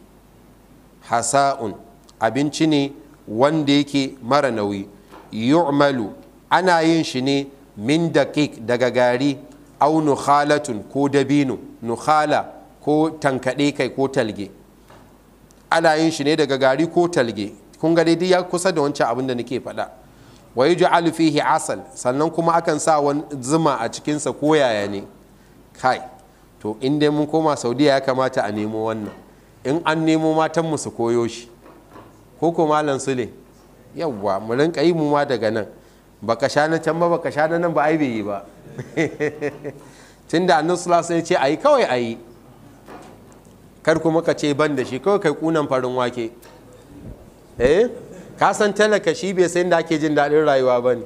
Hasa'un abinci ne wanda yake mara nauyi. Yu'malu ana yin shi ne min daqiq daga gari, au nukhalatun ko dabino, nukhala ko tankaɗe kai ko talge, ana yin shi ne daga gari ko talge. kun ga dai ya kusa da wancan abin da nake faɗa. Wa yuj'alu fihi asal, sannan kuma akan sa wani zuma a cikinsa ko yaya ne. Kai to in dai mun koma Saudiya ya kamata a nemo wannan, in an nemo matan mu su koyo shi, ko ko malam Sule yawwa mu rinka yi mu ma daga nan, baka sha na can ba baka sha na nan ba ai bai yi ba. Tunda annabi sallallahu alaihi wasallam ya ce ayi kawai ayi, kar kuma ka ce ban da shi kawai kai kunan farin wake. Ka san talaka shi bai san da ake jin daɗin rayuwa ba ne.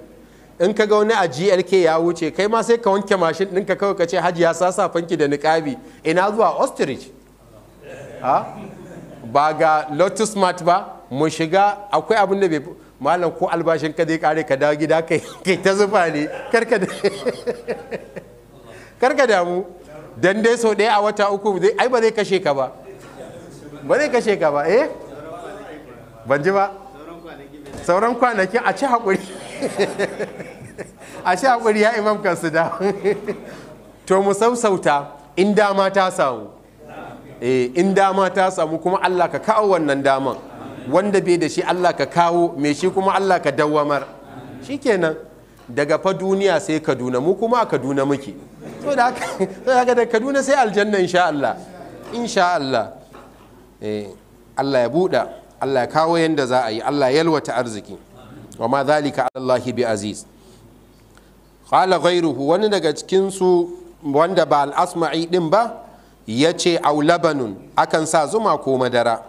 In ka ga wani a GLK ya wuce kai ma sai ka wanke mashin ɗinka kawai ka ce hajji ya sa fanki da niƙabi, ina zuwa ostrich ba ga Lotus Mart ba mu shiga. Akwai abin da bai malam ko albashin ka zai kare ka dawo gida kai ta zufa ne, karka damu dan dai sau ɗaya a wata uku ai ba zai kashe ka ba, ban ji ba. Sauran kwanaki a ci haƙuri a ci haƙuri ya imam kansu da to mu sausauta in dama ta samu, in dama ta samu kuma Allah ka kawo wannan daman, wanda bai da shi Allah ka kawo, mai shi kuma Allah ka dawwamar. Shikenan daga fa duniya sai Kaduna, mu kuma a Kaduna muke, so da haka da Kaduna sai aljanna insha Allah. Allah ya buɗa, Allah ya kawo yanda za a yi, Allah ya yalwata arziki. Wa ma zalika ala Allah bi aziz. Qala ghayruhu, wani daga cikin su wanda ba al-asma'i din ba yace aw labanun, akan sa zuma ko madara.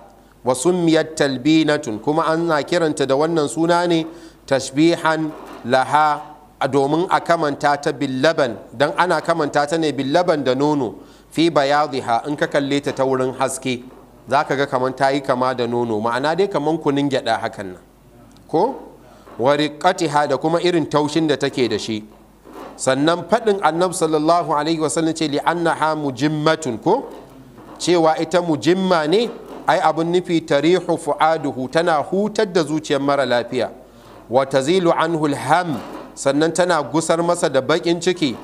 Wa summiyat talbinatun, kuma ana kiranta da wannan suna ne tashbihan laha, domin a kamanta ta bil laban, dan ana kamanta ta ne bil laban da nono, fi bayadhiha, in ka kalle ta wurin haske za ka ga kamar ta yi kama da nono, ma'ana dai kamar kunin gyada hakan nan ko. Wa riqatiha, da kuma irin taushin da take da shi. Sannan faɗin annabi sallallahu alaihi wasallam ce li annaha mujimmatun ko, cewa ita mujimma ne, ai abun nufi tarihu fu'aduhu, tana hutar da zuciyar mara lafiya. Wa tazilu anhu alham, sannan tana gusar masa da bakin ciki.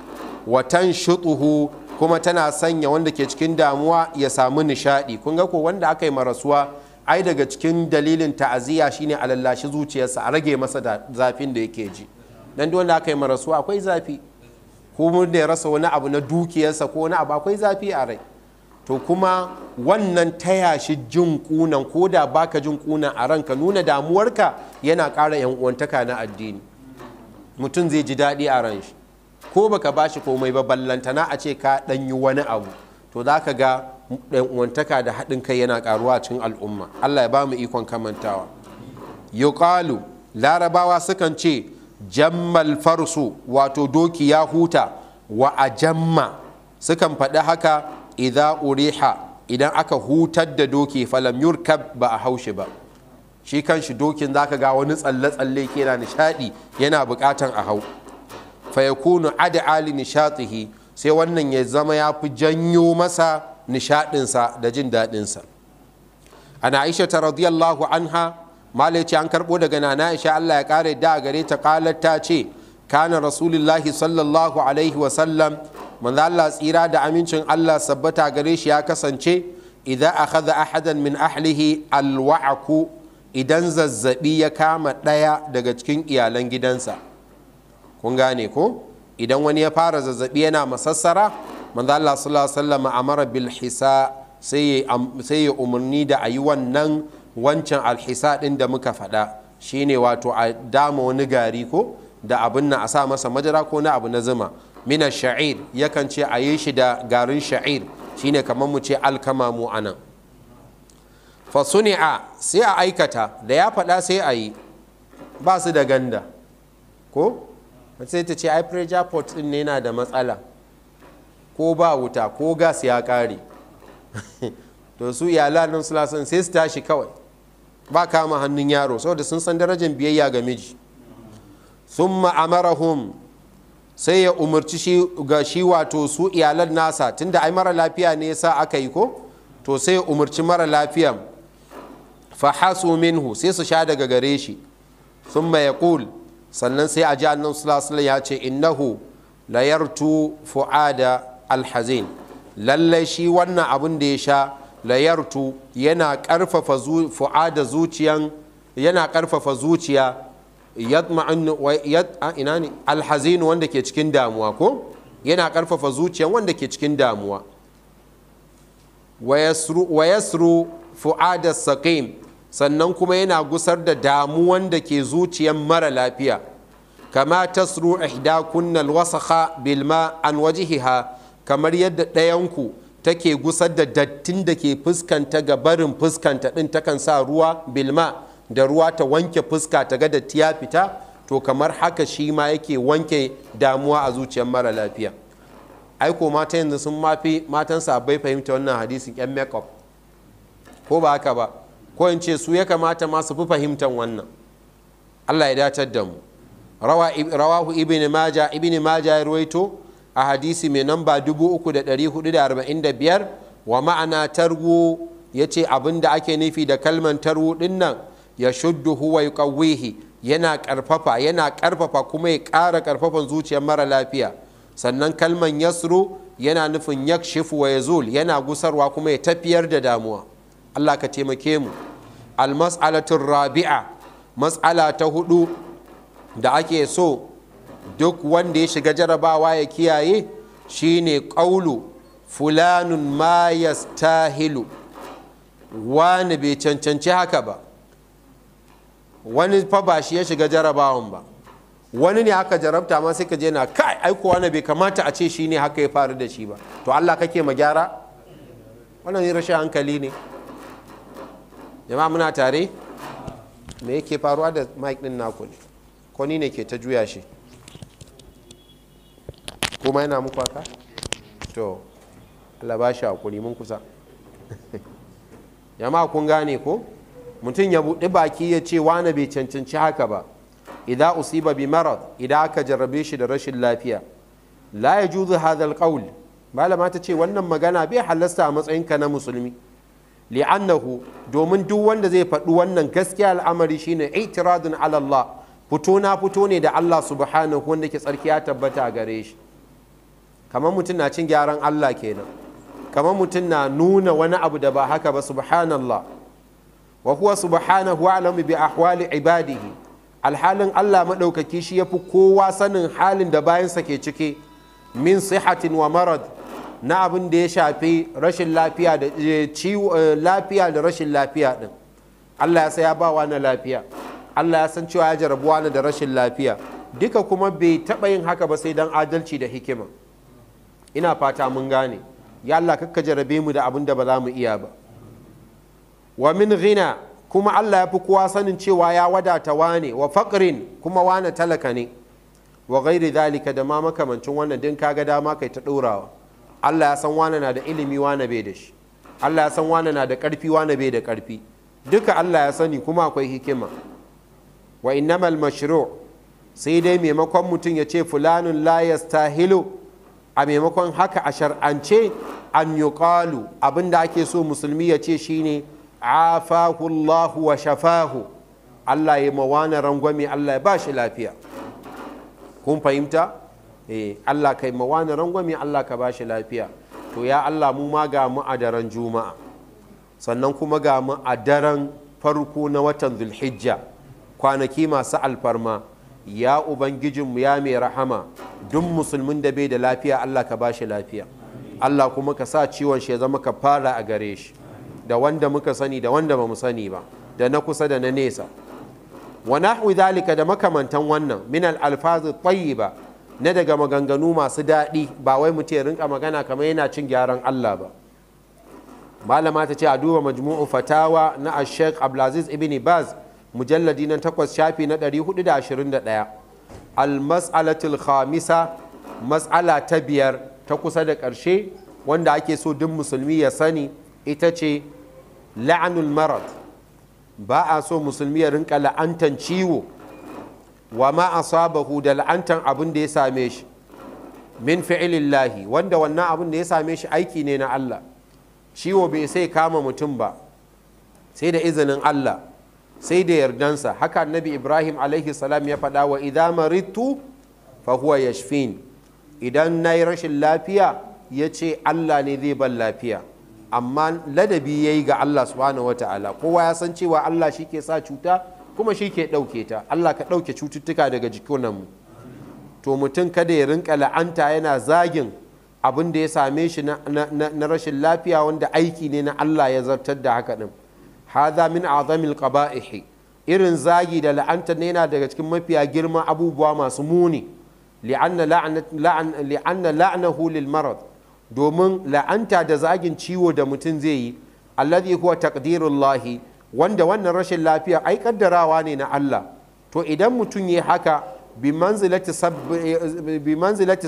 Wa tanshutuhu, kuma tana sanya wanda ke cikin damuwa ya samu nishadi. Kun ga ko wanda aka yi marasuwa, ai daga cikin dalilin ta'aziyya shine a lallashi zuciyarsa, a rage masa da zafin da yake ji. Dan duk wanda aka yi marasuwa akwai zafi, ko mun da ya rasa wani abu na dukiyarsa ko wani abu akwai zafi a rai. To kuma wannan taya shi jin kunan, ko da baka jin kunan a ranka, nuna damuwarka yana ƙara yan uwantaka na addini. Mutum zai ji daɗi a ran shi, ko baka bashi komai ba, ballantana a ce ka ɗan yi wani abu, to za ka ga ɗan uwantaka da haɗin kai yana ƙaruwa cikin al'umma. Allah ya ba mu ikon kamantawa. Yuqalu, larabawa sukan ce jammal farsu, wato doki ya huta. Wa ajamma, sukan faɗi haka idza uriha, idan aka hutar da doki, falam yurkab, ba a haushi ba. Shi kan shi dokin zaka ga wani tsalle-tsalle yana nishaɗi, yana buƙatan a hau. Fayakunu ad'a li nishatihi, sai wannan ya zama ya fi janyo masa nishaɗinsa da jin daɗinsa. Ana Aisha ta radiyallahu anha malaci an karɓo daga nana Aisha Allah ya ƙara da gare ta qalat ta ce kana rasulullahi sallallahu alaihi wa sallam manzo Allah tsira da amincin Allah sabbata gare shi ya kasance idan akhadha ahadan min ahlihi alwa'ku idan zazzabi ya kama ɗaya daga cikin iyalan gidansa. Kun gane ko idan wani ya fara zazzabi yana masassara manzo Allah sallallahu alaihi wasallam amara bil hisa sai ya umarni da ayi wannan wancan alhisa din da muka faɗa shine wato a dama wani gari ko da abin nan a sa masa madara ko na abu na zuma mina sha'ir yakan ce a yi shi da garin sha'ir shine kamar mu ce alkama mu anan fa suni'a sai a aikata da ya faɗa sai a yi ba su da ganda ko sai ta ce ai pressure pot din ne yana da matsala ko ba wuta ko gas ya ƙare to su iyalan nan sulasan sai su tashi kawai ba kama hannun yaro saboda sun san darajar biyayya ga miji thumma amarahum sai ya umarci shi wato su iyalan nasa tunda ai mara lafiya ne yasa aka yi ko to sai ya umarci mara lafiyan fa hasu minhu sai su sha daga gare shi thumma yaqul sannan sai a ji annan sallallahu ya ce innahu la yartu fuada alhazin lallai shi wannan abin da ya sha layartu yana karfafa fu'ada zuciyan yana karfafa zuciya ina ne alhazin wanda ke cikin damuwa ko yana karfafa zuciyan wanda ke cikin damuwa wa yasru fu'ada saqim sannan kuma yana gusar da damuwan da ke zuciyan mara lafiya kama tasru ihdakunna alwasakha bilma an wajhiha kamar yadda ɗayanku take gusar da dattin da ke fuskanta ga barin fuskanta ɗin takan sa ruwa bilma da ruwa ta wanke fuska ta ga datti ya fita to kamar haka shi ma yake wanke damuwa a zuciyar mara lafiya. Aiko mata yanzu sun mafi matan sabai fahimta wannan hadisin yan makeup ko ba haka ba ko in ce su ya kamata ma su fi fahimtar wannan. Allah ya dacar da mu. Rawahu ibn Majah ya ruwaito a hadisi mai namba 3445 wa ma'ana tarwu ya ce abinda ake nufi da kalman tarwu din nan ya shuddu huwa yuqawwihi yana karfafa kuma ya ƙara karfafan zuciyar mara lafiya. Sannan kalman yasru yana nufin yakshifu wa yazul yana gusarwa kuma ya tafiyar da damuwa. Allah ka taimake mu. Al-mas'alatu rabi'a mas'ala ta hudu da ake so duk wanda ya shiga jarabawa ya kiyaye shine ƙaulu fulanun ma yastahilu wani bai cancanci haka ba, wani fa ba shi ya shiga jarabawan ba, wani ne aka jarabta ma sai ka je na kai aiko wani bai kamata a ce shi ne haka ya faru da shi ba. To Allah kake ma gyara? Wannan rashin hankali ne. Jama'a muna tare? Me yake faruwa da mic din naku ne? Ko ni ne ke ta juya shi? Kuma yana muku haka? To Allah ba shi hakuri mun kusa. Jama'a kun gane ko? Mutum ya buɗi baki ya ce wani bai cancanci haka ba. Idan usiba bi marad, idan aka jarrabe shi da rashin lafiya, la yajuzu hadha alqawl, malama ta ce wannan magana bai halasta a matsayinka na musulmi. Li'annahu, domin duk wanda zai faɗi wannan gaskiya al'amari shine i'tiradun ala Allah, fito na fito ne da Allah subhanahu wanda ke tsarki ya tabbata gare shi. Kamar mutum na cin gyaran Allah kenan, kamar mutum na nuna wani abu da ba haka ba, subhanallah. Wa huwa subhanahu a'lamu bi ahwali ibadihi, alhalin Allah maɗaukaki shi ya fi kowa sanin halin da bayansa ke ciki, min sihatin wa marad, na abin da ya shafi rashin lafiya da lafiya da rashin lafiya din. Allah ya sai ya ba wani lafiya, Allah ya san cewa ya jarabu wani da rashin lafiya, duka kuma bai taɓa yin haka ba sai don adalci da hikima. Ina fata mun gane. Ya Allah kakka jarabe mu da abin da ba za mu iya ba. Wa min ghina, kuma Allah ya fi kowa sanin cewa ya wadata wane, wa faqrin, kuma wane talaka ne, wa ghairi zalika, da ma makamancin wannan din kaga dama kai ta ɗorawa. Allah ya san wane na da ilimi wane bai da shi, Allah ya san wane na da ƙarfi wane bai da ƙarfi, duka Allah ya sani kuma akwai hikima. Wa innamal mashru', sai dai maimakon mutum ya ce fulanun la yastahilu, a maimakon haka a shar'ance an yuqalu abinda ake so musulmi ya ce shine afahu Allahu wa shafahu, Allah ya mawana rangwame, Allah ya ba shi lafiya. kun fahimta? Allah kai mawana rangwame, Allah ka ba shi lafiya. To ya Allah mu ma ga mu a daren juma'a, sannan kuma ga mu a daren farko na watan zulhijja, kwanaki masu alfarma. Ya ubangijinmu ya mai rahama, duk musulmin da bai da lafiya Allah ka ba shi lafiya. Allah kuma ka sa ciwon shi ya zama ka fara a gare shi, da wanda muka sani da wanda ba mu sani ba, da na kusa da na nesa. Wa nahwi dhalika, da makamantan wannan, min al-alfaz tayyiba, na daga maganganu masu daɗi, ba wai mutum ya rinka magana kamar yana cin gyaran Allah ba. Malama ta ce a duba majmu'u fatawa na Sheikh Abdulaziz ibn Baz, mujalladi na 8 shafi na 421. Al-mas'alatul khamisa, mas'ala ta biyar ta kusa da ƙarshe wanda ake so duk musulmi ya sani, ita ce la'anul marad. Ba a so musulmi ya rinka la'antan ciwo, wa ma asabahu, da la'antan abin da ya same shi, min fi'ilillahi, wanda wannan abin da ya same shi aiki ne na Allah. Ciwo bai sai kama mutum ba sai da izinin Allah, sai da yardansa. Haka annabi Ibrahim alaihi salam ya faɗa, wa idza maridtu fa huwa yashfin. Idan nayi rashin lafiya ya ce Allah ne zai ban lafiya, amma ladabi yayi ga Allah subhanahu wata'ala. Kowa ya san cewa Allah shi ke sa cuta kuma shi ke ɗauke ta. Allah ka ɗauke cututtuka daga jikunanmu. To mutum kada ya rinka la'anta yana zagin abin da ya same shi na rashin lafiya, wanda aiki ne na Allah ya zartar da haka ɗin. Hadha min azamil qaba'ihi, irin zagi da la'anta ne yana daga cikin mafiya girma abubuwa masu muni. li'anna la'nahu lil marad, domin la'anta da zagin ciwo da mutum zai yi, alladhi huwa taqdirullahi, wanda wannan rashin lafiya ai kaddarawa ne na Allah. To idan mutum yi haka bi manzilati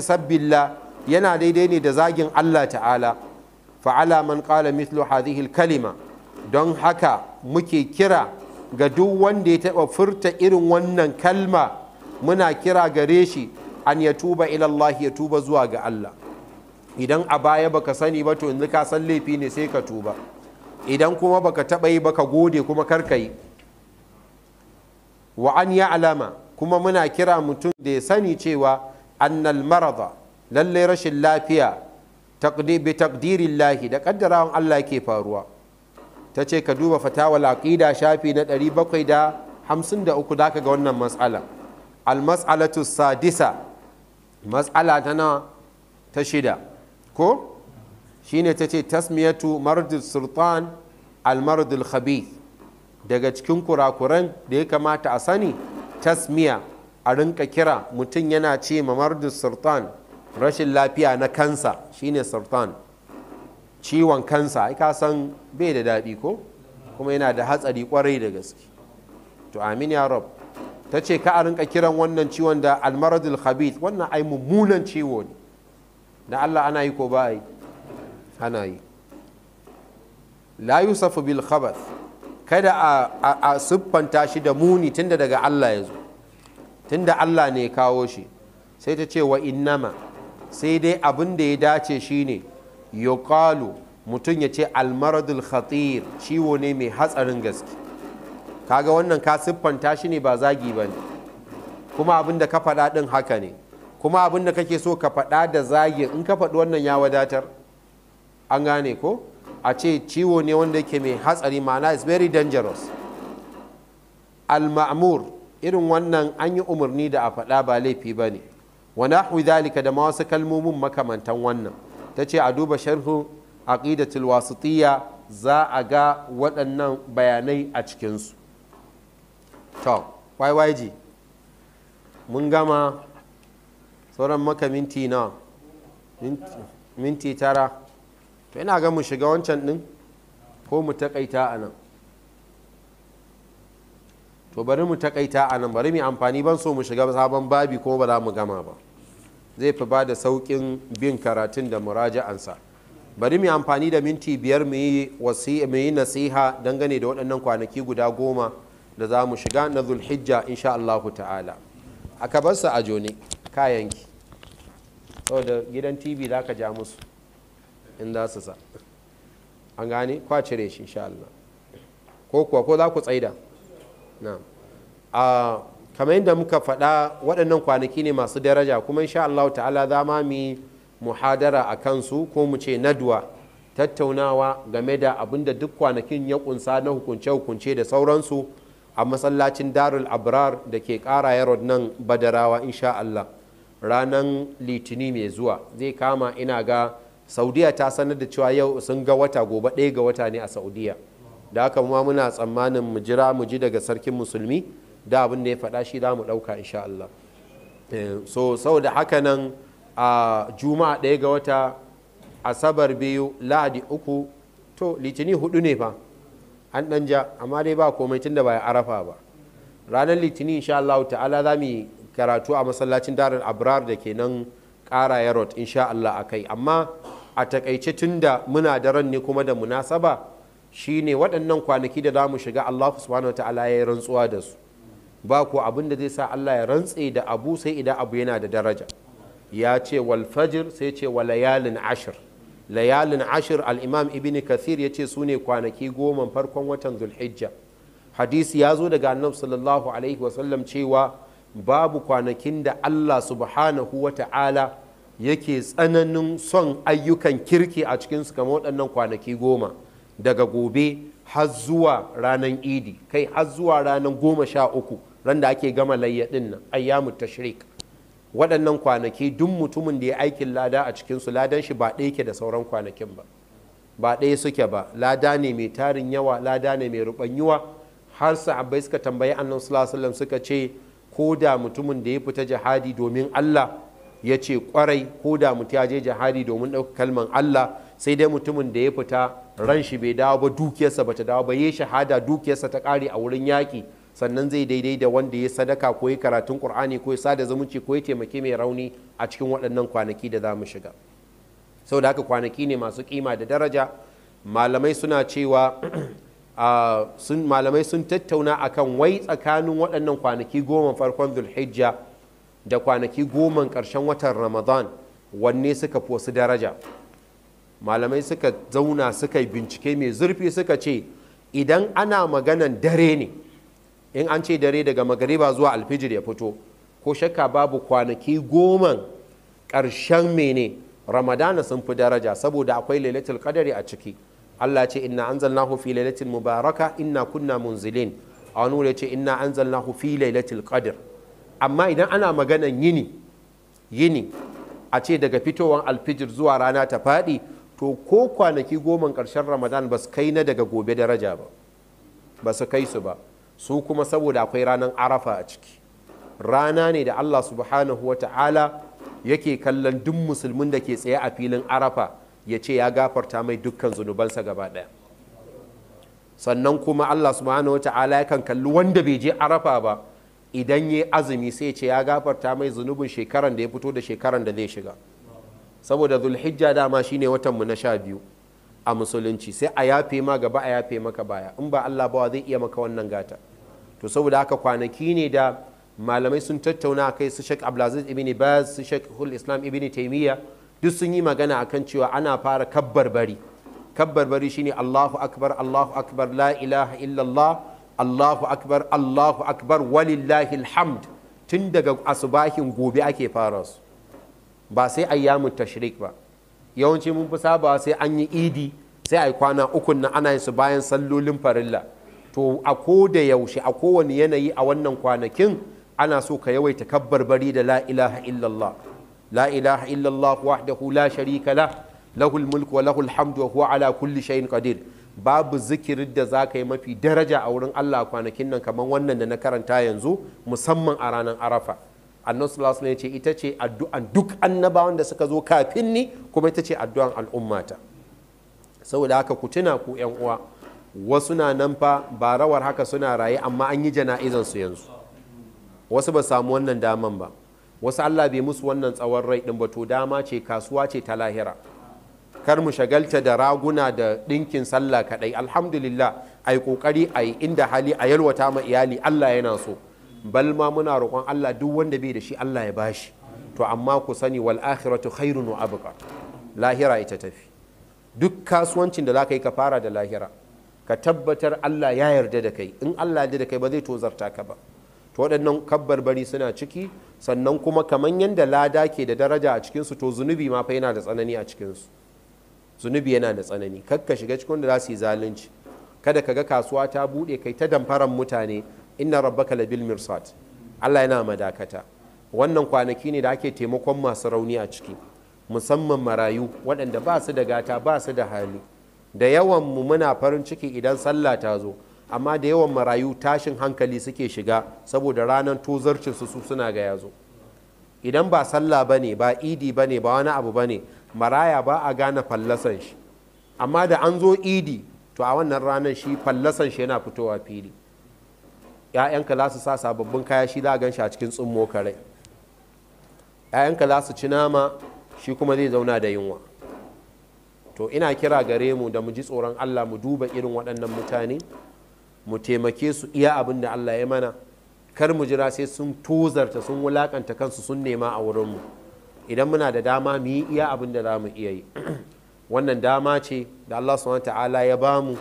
sabbillah, yana daidai ne da zagin Allah ta'ala. Fa'ala man qala mithlu hadhihi kalima, don haka muke kira ga duk wanda ya taɓa furta irin wannan kalma, muna kira gare shi an ya tuba ilallahi, ya tuba zuwa ga Allah. Idan a baya baka sani ba, to yanzu ka san laifi ne, sai ka tuba. Idan kuma baka taɓa yi baka gode, kuma karka yi. Wa an ya alama, kuma muna kira mutum da ya sani cewa annal marada, lallai rashin lafiya bi taqdirillahi, da kaddarawan Allah yake faruwa. Ta ce ka duba fatawal aqida shafi na 753, da ka ga wannan mas'ala. Al-mas'alatu sadisa, mas'ala ta shida ko shine ta ce tasmiyatu maradul sultan al-maradul khabith. Daga cikin kurakuran da ya kamata a sani, tasmiya, a rinka kira mutum yana ce ma maradul sultan, rashin lafiya na kansa, shine sultan, ciwon kansa. Ai ka san bai da daɗi ko, kuma yana da hatsari kwarai da gaske. To amin ya rab. Ta ce ka a rinka kiran wannan ciwon da almaradul khabith, wannan ai mummunan ciwo ne. Da Allah ana yi ko ba yi? Ana yi. La yusafu bil khabath, kada a siffanta shi da muni tunda daga Allah ya zo, tunda Allah ne ya kawo shi. Sai ta ce wa innama, sai dai abin da ya dace shine yuqalu, mutum ya ce almaradul khatir, ciwo ne mai hatsarin gaske. Kaga wannan ka siffanta shi ne, ba zagi ba ne, kuma abin da ka faɗa ɗin haka ne, kuma abin da kake so ka faɗa da zagi, in ka faɗi wannan ya wadatar. An gane ko? A ce ciwo ne wanda yake mai hatsari, ma'ana is very dangerous. Al-ma'mur, irin wannan an yi umarni da a faɗa, ba laifi ba ne. Wa nahwi dhalika, da ma wasu kalmomin makamantan wannan. Ta ce a duba sharhu aqidatul wasitiyya, za a ga waɗannan bayanai a cikinsu. To, YYG, mun gama, sauran maka minti na minti 9. To ina ga mu shiga wancan ɗin ko mu taƙaita a nan? To bari mu taƙaita a nan, bari mu amfani, ban so mu shiga sabon babi ko ba za mu gama ba, zai fi ba da sauƙin bin karatun da muraja'ansa. Bari mu amfani da minti 5 mu yi nasiha dangane da waɗannan kwanaki guda 10 da za mu shiga na zulhijja insha Allah ta'ala. Aka bar su a jone kayanki, saboda gidan TV za ka ja musu. in za su sa, an gane kwa cire shi insha Allah, ko kuwa ko za ku tsaida na kamar yadda muka faɗa waɗannan kwanaki ne masu daraja, kuma insha Allah ta'ala za ma mu muhadara a kansu, ko mu ce nadwa, tattaunawa game da abin da duk kwanakin ya kunsa na hukunce-hukunce da sauransu a masallacin darul abrar da ke ƙara yarod nan badarawa insha Allah ranar litini mai zuwa zai kama. Ina ga saudiya ta sanar da cewa yau sun ga wata, gobe 1 ga wata ne a saudiya, da haka ma muna tsammanin mu jira mu ji daga sarkin musulmi da abin da ya faɗa shi za mu ɗauka insha Allah. So saboda haka nan a juma'a 1 ga wata, asabar 2, lahadi 3, to litini 4 ne fa an ɗan ja, amma dai ba komai tun da ba ya arafa ba. Ranar litini insha Allah ta'ala za mu karatu a masallacin darul abrar da ke nan ƙara yarot insha Allah a kai. Amma a takaice tun da muna daren ne kuma da munasaba shine waɗannan kwanaki da za mu shiga Allah subhanahu wa ta'ala ya yi rantsuwa da su, ba ko abin da zai sa Allah ya rantse da abu sai idan abu yana da daraja. Ya ce wal fajr, sai ce wa layalin ashir. Layalin ashir al-imam ibn kathir ya ce su ne kwanaki 10 farkon watan zulhijja. Hadisi ya zo daga annabi sallallahu alaihi wasallam cewa babu kwanakin da Allah subhanahu wa ta'ala yake tsananin son ayyukan kirki a cikinsu kamar waɗannan kwanaki 10, daga gobe har zuwa ranar idi, kai har zuwa ranar 13 ran da ake gama layyadin nan ayyamut tashrik. Waɗannan kwanaki duk mutumin da ya aikin lada a cikinsu, ladan shi ba ɗaya ke da sauran kwanakin ba ɗaya suke ba. Lada ne mai tarin yawa, lada ne mai ruɓanyuwa. Har sahabbai suka tambayi annabi sallallahu alaihi wasallam suka ce ko da mutumin da ya fita jihadi domin Allah, ya ce kwarai, ko da mutum ya je jihadi domin ɗauka kalman Allah, sai dai mutumin da ya fita ran shi bai dawo ba, dukiyarsa bata dawo ba, ya shahada dukiyarsa ta ƙare a wurin yaƙi, sannan zai daidai da wanda ya sadaka ko ya karatun Qur'ani ko ya sada zumunci ko ya taimake mai rauni a cikin waɗannan kwanaki da za mu shiga. Saboda haka kwanaki ne masu kima da daraja. Malamai suna cewa malamai sun tattauna akan wai tsakanin waɗannan kwanaki 10 farkon Dhul-Hijja da kwanaki 10 ƙarshen watan Ramadan wanne suka fi wasu daraja. Malamai suka zauna suka yi bincike mai zurfi, suka ce idan ana maganan dare ne, in an ce dare daga magariba zuwa alfijir ya fito, ko shakka babu kwanaki 10 ƙarshen mene Ramadana sun fi daraja, saboda akwai lailatul qadari a ciki. Allah ce inna anzalnahu fi lailatul mubaraka inna kunna munzilin, a wani wuri ce inna anzalnahu fi lailatul qadr. Amma idan ana maganan yini a ce daga fitowar alfijir zuwa rana ta faɗi, to ko kwanaki 10 ƙarshen Ramadan ba su kai na daga gobe daraja ba su kai su ba. Su kuma saboda akwai ranar arafa a ciki, rana ne da Allah subhanahu wa ta'ala yake kallon duk musulmin da ke tsaye a filin arafa ya ce ya gafarta mai dukkan zunubansa gaba ɗaya. Sannan kuma Allah subhanahu wa ta'ala yakan kalli wanda bai je arafa ba, idan ya azumi sai ce ya gafarta mai zunubin shekaran da ya fito da shekaran da zai shiga. Saboda Zulhijja dama shine watanmu na 12 a musulunci, sai a yafe ma gaba a yafe maka baya, in ba Allah ba zai iya maka wannan gata. To saboda haka kwanaki ne da malamai sun tattauna kai, su Sheikh Abdulaziz ibn Baz, su Sheikh Islam ibn Taymiyyah duk sun yi magana akan cewa ana fara kabbarbari shine Allahu akbar la ilaha illallah, Allahu akbar walillahi alhamd, tun daga asubahin gobe ake fara su, ba sai ayyamut tashrik ba. Yawanci mun fi saba sai an yi idi, sai a yi kwana 3 na ana yin su bayan sallolin farilla. To a ko da yaushe a kowane yanayi a wannan kwanakin ana so ka yawaita kabbarbari da la ilaha illallah, la ilaha illallah wahdahu la sharika lah, lahul mulku wa lahul hamdu wa huwa ala kulli shay'in qadir. Babu zikirin da za ka yi mafi daraja a wurin Allah a kwanakin nan kamar wannan da na karanta yanzu, musamman a ranar arafa. Annabi sallallahu alaihi wasallam ya ce ita ce addu'an duk annabawan da suka zo kafin ni, kuma ita ce addu'an al'ummata. Saboda haka ku tuna ku yan uwa, wasu na nan fa ba rawar haka suna raye amma an yi jana'izan su yanzu, wasu ba samu wannan daman ba, wasu Allah bai musu wannan tsawon rai din ba. To dama ce, kasuwa ce ta lahira. Kar mu shagalta da raguna da ɗinkin sallah kaɗai. Alhamdulillah, ai kokari ai inda hali a yalwata ma iyali, Allah yana so. Bal ma muna roƙon Allah duk wanda bai da shi Allah ya bashi. To amma ku sani wal akhiratu khairun wa abqa, lahira ita tafi. duk kasuwancin da za ka yi ka fara da lahira, ka tabbatar Allah ya yarda da kai. In Allah ya yarda da kai ba zai tozarta ka ba. To waɗannan kabbarbari suna ciki. Sannan kuma kamar yadda lada ke da daraja a cikinsu, to zunubi ma fa yana da tsanani a cikinsu. Zunubi yana da tsanani. Kar ka shiga cikin da za su yi zalunci. Kada ka ga kasuwa ta buɗe kai ta damfaran mutane. Inna rabbaka labil mirsad. Allah yana madakata. Wannan kwanaki ne da ake taimakon masu rauni a ciki, musamman marayu waɗanda ba su da gata, ba su da hali. Da yawan mu muna farin ciki idan sallah ta zo, amma da yawan marayu tashin hankali suke shiga saboda ranar tozarcin su suna ga yazo. Idan ba sallah bane, ba idi bane, ba wani abu bane, maraya ba a gane fallasan shi. Amma da an zo idi, to a wannan ranar shi fallasan shi yana fitowa fili. ‘Ya'yanka za su sa sababbin kaya, shi za a gan shi a cikin tsummo kare. ‘Ya'yanka za su ci nama, shi kuma zai zauna da yunwa. To ina kira gare mu da mu ji tsoron Allah, mu duba irin waɗannan mutane, mu taimake su iya abin da Allah ya mana. Kar mu jira sai sun tozarta, sun wulakanta kansu, sun nema a wurinmu. Idan muna da dama mu yi iya abin da za mu iya yi. Wannan dama ce da Allah subhanahu ta'ala ya bamu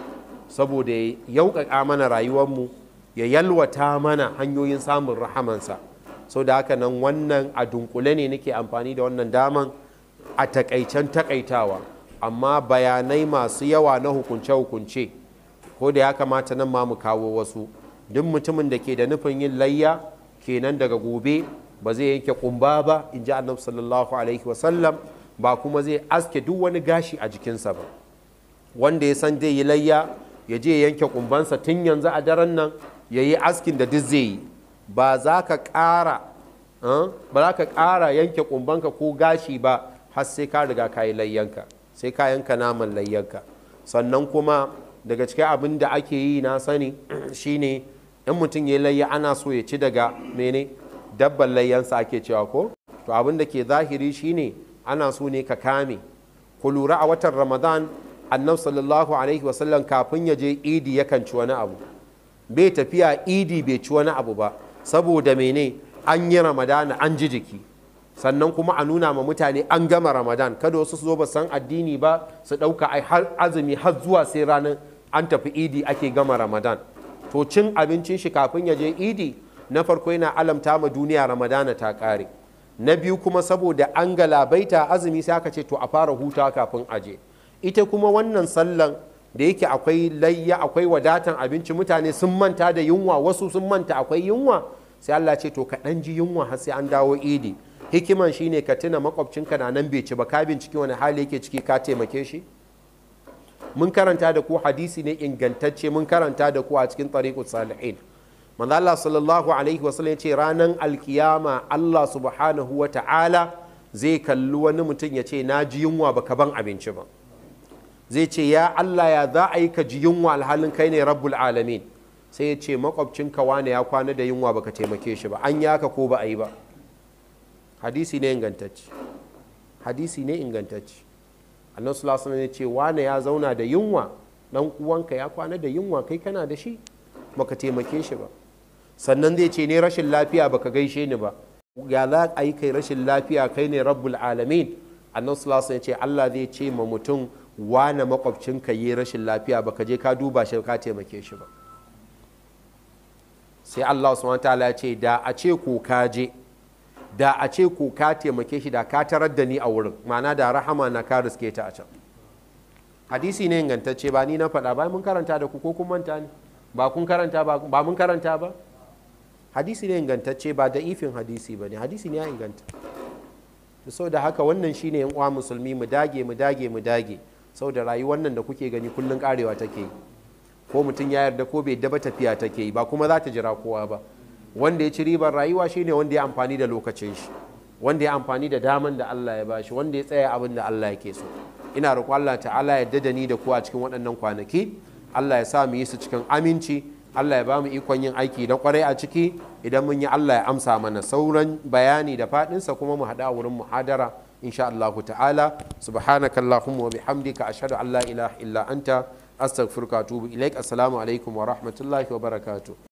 saboda ya yauƙaƙa mana rayuwarmu, ya yalwata mana hanyoyin samun rahamansa. Sau da haka nan wannan a dunkule ne nake amfani da wannan daman a takaicen takaitawa, amma bayanai masu yawa na hukunce-hukunce, ko da ya kamata nan ma mu kawo wasu. Duk mutumin da ke da nufin yin layya kenan daga gobe ba zai yanke kumba ba, in ji annabi sallallahu alaihi wasallam, ba kuma zai aske duk wani gashi a jikinsa ba. Wanda ya san zai yi layya ya je yanke kumbansa tun yanzu a daren nan, ya yi askin da duk zai yi. Ba za ka ƙara yanke kumbanka ko gashi ba har sai ka riga ka yi layyanka, sai ka yanka naman layyanka. Sannan kuma daga cikin abin da ake yi na sani shine in mutum ya layya ana so ya ci daga mene dabban layyansa ake cewa ko. To abin da ke zahiri shine ana so ne ka kame. Ku lura a watan Ramadan annabi sallallahu alaihi wasallam kafin ya je idi yakan ci wani abu. Bai tafiya idi bai ci wani abu ba, saboda mene an yi Ramadana an ji jiki. Sannan kuma a nuna ma mutane an gama Ramadan, kada wasu su zo ba san addini ba su ɗauka ai har azumi har zuwa sai ranar an tafi idi ake gama Ramadan. To cin abincin shi kafin ya je idi, na farko yana alamta ma duniya Ramadana ta ƙare. Na biyu kuma saboda an galabaita azumi sai aka ce to a fara hutawa kafin aje. Ita kuma wannan sallan da yake akwai layya, akwai wadatan abinci, mutane sun manta da yunwa, wasu sun manta akwai yunwa, sai Allah ce to ka ɗan ji yunwa har sai an dawo idi. Hikiman shine ka tuna makwabcinka na nan bai ci ba, ka binciki wani hali yake ciki, ka taimake shi. Mun karanta da ku hadisi ne ingantacce, mun karanta da ku a cikin tariqus salihin. Manzo Allah sallallahu alaihi wasallam ya ce ranar alkiyama Allah subhanahu wa ta'ala zai kalli wani mutum ya ce na ji yunwa baka ban abinci ba. Zai ce ya Allah ya za a yi ka ji yunwa alhalin kai ne rabbul alamin. Sai ya ce makwabcinka wane ya kwana da yunwa baka taimake shi ba, an yaka ko ba a yi ba. Hadisi ne ingantacce, hadisi ne ingantacce. Annabi sallallahu alaihi wasallam ya ce wane ya zauna da yunwa, dan uwanka ya kwana da yunwa, kai kana da shi baka taimake shi ba. Sannan zai ce ne rashin lafiya baka gaishe ni ba, ya za a yi kai rashin lafiya kai ne rabbul alamin. Annabi sallallahu alaihi wasallam ya ce Allah zai ce ma mutum wane makwabcinka yi rashin lafiya baka je ka duba shi ka taimake shi ba. Sai Allah subhanahu wataala ya ce da a ce ko ka je, da a ce ko ka taimake shi, da ka tarar da ni a wurin, ma'ana da rahama na ka riske ta a can. Hadisi ne ingantacce, ba ni na faɗa ba, mun karanta da ku ko kun manta ne, ba kun karanta ba mun karanta ba. Hadisi ne ingantacce, ba da ifin hadisi ba ne, hadisi ne ya inganta. Sau da haka wannan shine yan uwa musulmi, mu dage mu dage mu dage, sau da rayuwar nan da kuke gani kullun karewa take yi, ko mutum ya yarda ko bai daba tafiya take yi, ba kuma za ta jira kowa ba. Wanda ya ci ribar rayuwa shine wanda ya amfani da lokacin shi, wanda ya amfani da daman da Allah ya bashi, wanda ya tsaya abin da Allah yake so. Ina roƙo Allah ta'ala ya yarda da ni da ku a cikin waɗannan kwanaki. Allah ya sa mu yi su cikin aminci, Allah ya ba mu ikon yin aiki da kwarai a ciki. Idan mun yi Allah ya amsa mana. Sauran bayani da faɗinsa kuma mu haɗa wurin muhadara insha Allah ta'ala. Subhanakallahumma wa bihamdika ashhadu an la ilaha illa anta astaghfiruka wa atubu ilaik. Assalamu alaikum wa rahmatullahi wa barakatuh.